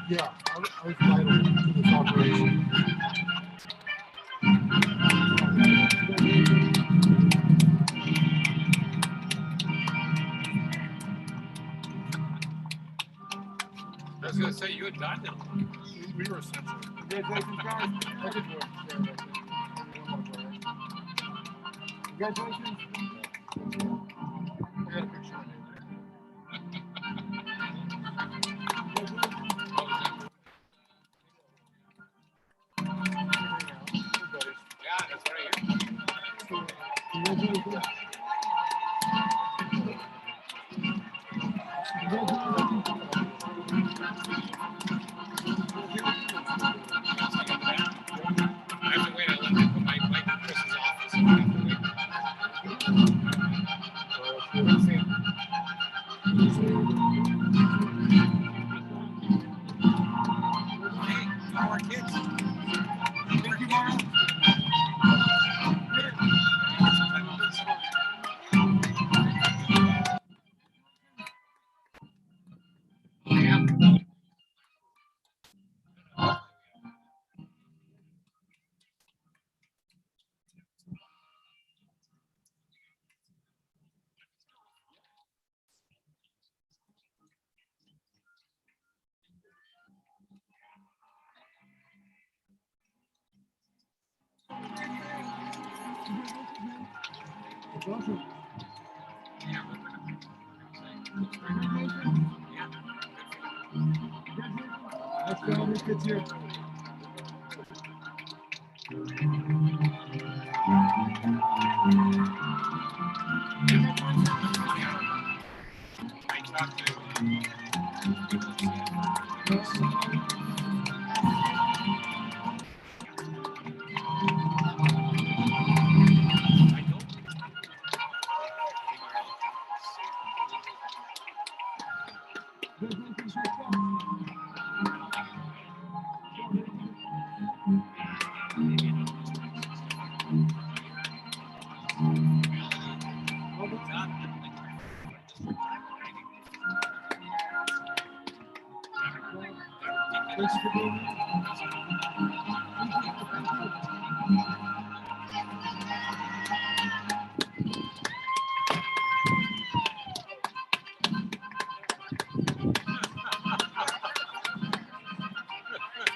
Yeah, I was vital to this operation. I was gonna say you had gotten it. We were essential. Congratulations, guys. I did work. Congratulations. I got a picture of Yeah, that's right. Congratulations. I have to wait. I left it put my mic in Chris's office. So I have to wait. Hey, how are kids? Thank you, Mara. Let's go, new kids here. I talked to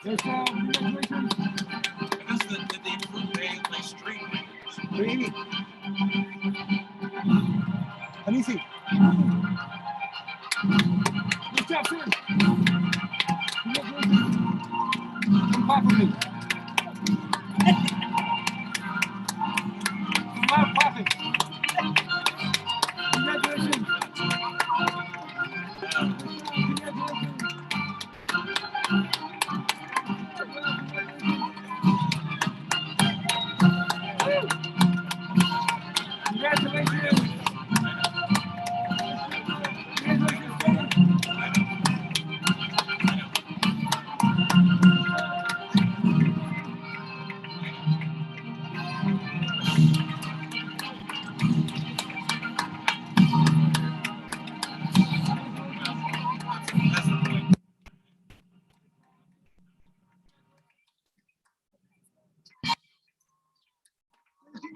Let's go, congratulations. Did they improve my street? Baby. Anisi. Good job, sir. Congratulations. Come clap for me. Some loud clapping. Congratulations. Congratulations.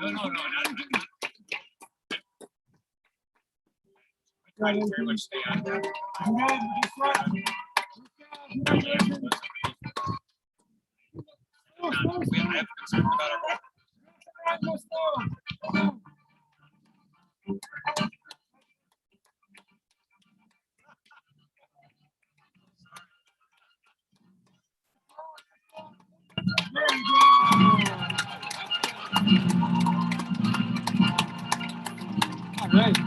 No. I try to very much stay on that. I have concerns about our. All right.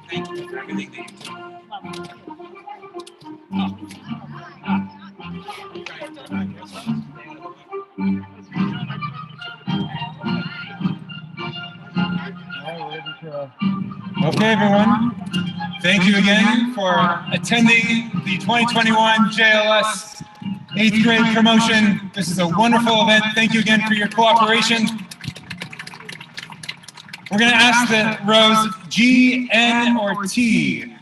Thank you for everything that you do. Okay, everyone. Thank you again for attending the 2021 JLS 8th grade promotion. This is a wonderful event. Thank you again for your cooperation. We're going to ask the rows G, N, or T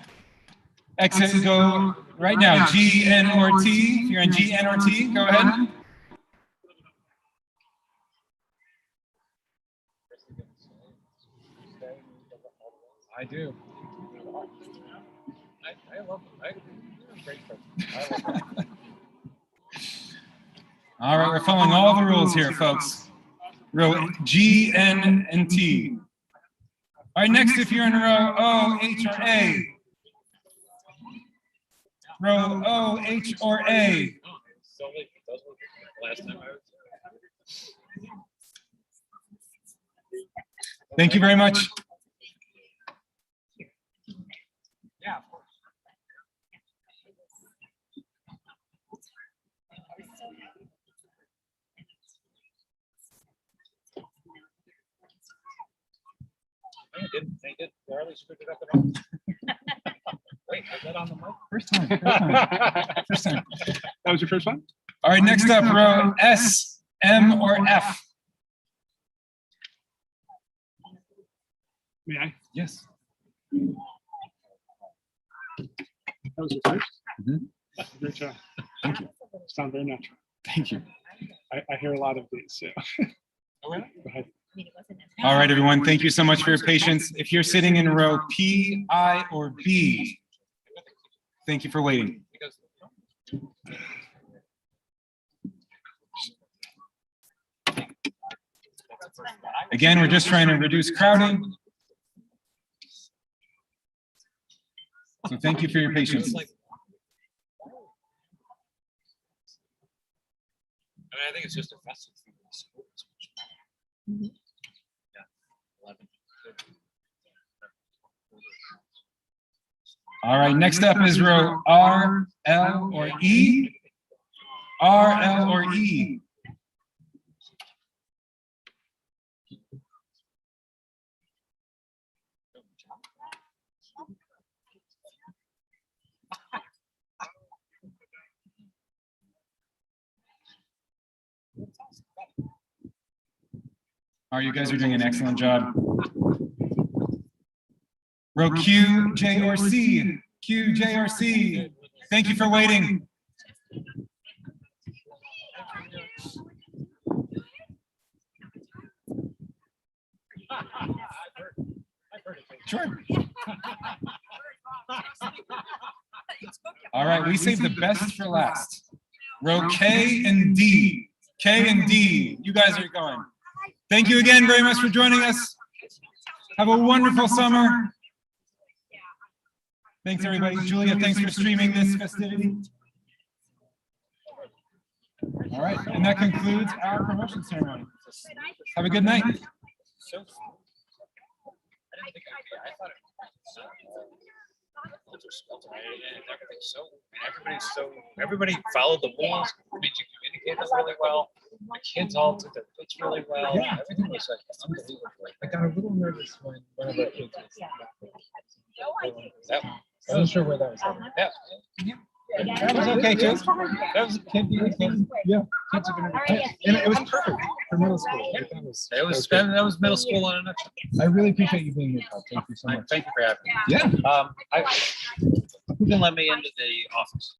exit, go right now, G, N, or T. If you're in G, N, or T, go ahead. I do. I love it. All right, we're following all the rules here, folks. Row G, N, and T. All right, next, if you're in row O, H, or A. Row O, H, or A. Thank you very much. Yeah, of course. They did barely screwed it up at all. Wait, was that on the mic? First time. First time. That was your first one? All right, next up, row S, M, or F. May I? Yes. That was your first? Great job. Thank you. Sound very natural. Thank you. I hear a lot of these, so. Oh, really? Go ahead. All right, everyone, thank you so much for your patience. If you're sitting in row P, I, or B, thank you for waiting. Again, we're just trying to reduce crowding. So thank you for your patience. I mean, I think it's just a festive thing. Yeah, 11. All right, next up is row R, L, or E. R, L, or E. All right, you guys are doing an excellent job. Row Q, J, or C. Q, J, or C. Thank you for waiting. Sure. All right, we saved the best for last. Row K and D. K and D. You guys are going. Thank you again very much for joining us. Have a wonderful summer. Thanks, everybody. Julia, thanks for streaming this festivity. All right, and that concludes our promotion ceremony. Have a good night. Everybody followed the rules, made you communicate really well. The kids all took their pitch really well. Yeah. Everything was like unbelievable. I got a little nervous when one of our kids That, I wasn't sure where that was. yeah. That was okay too. That was Yeah. And it was perfect for middle school. that was middle school on a nutshell. I really appreciate you being here, Todd. Thank you so much. Thank you for having me. Yeah. Who can let me into the office?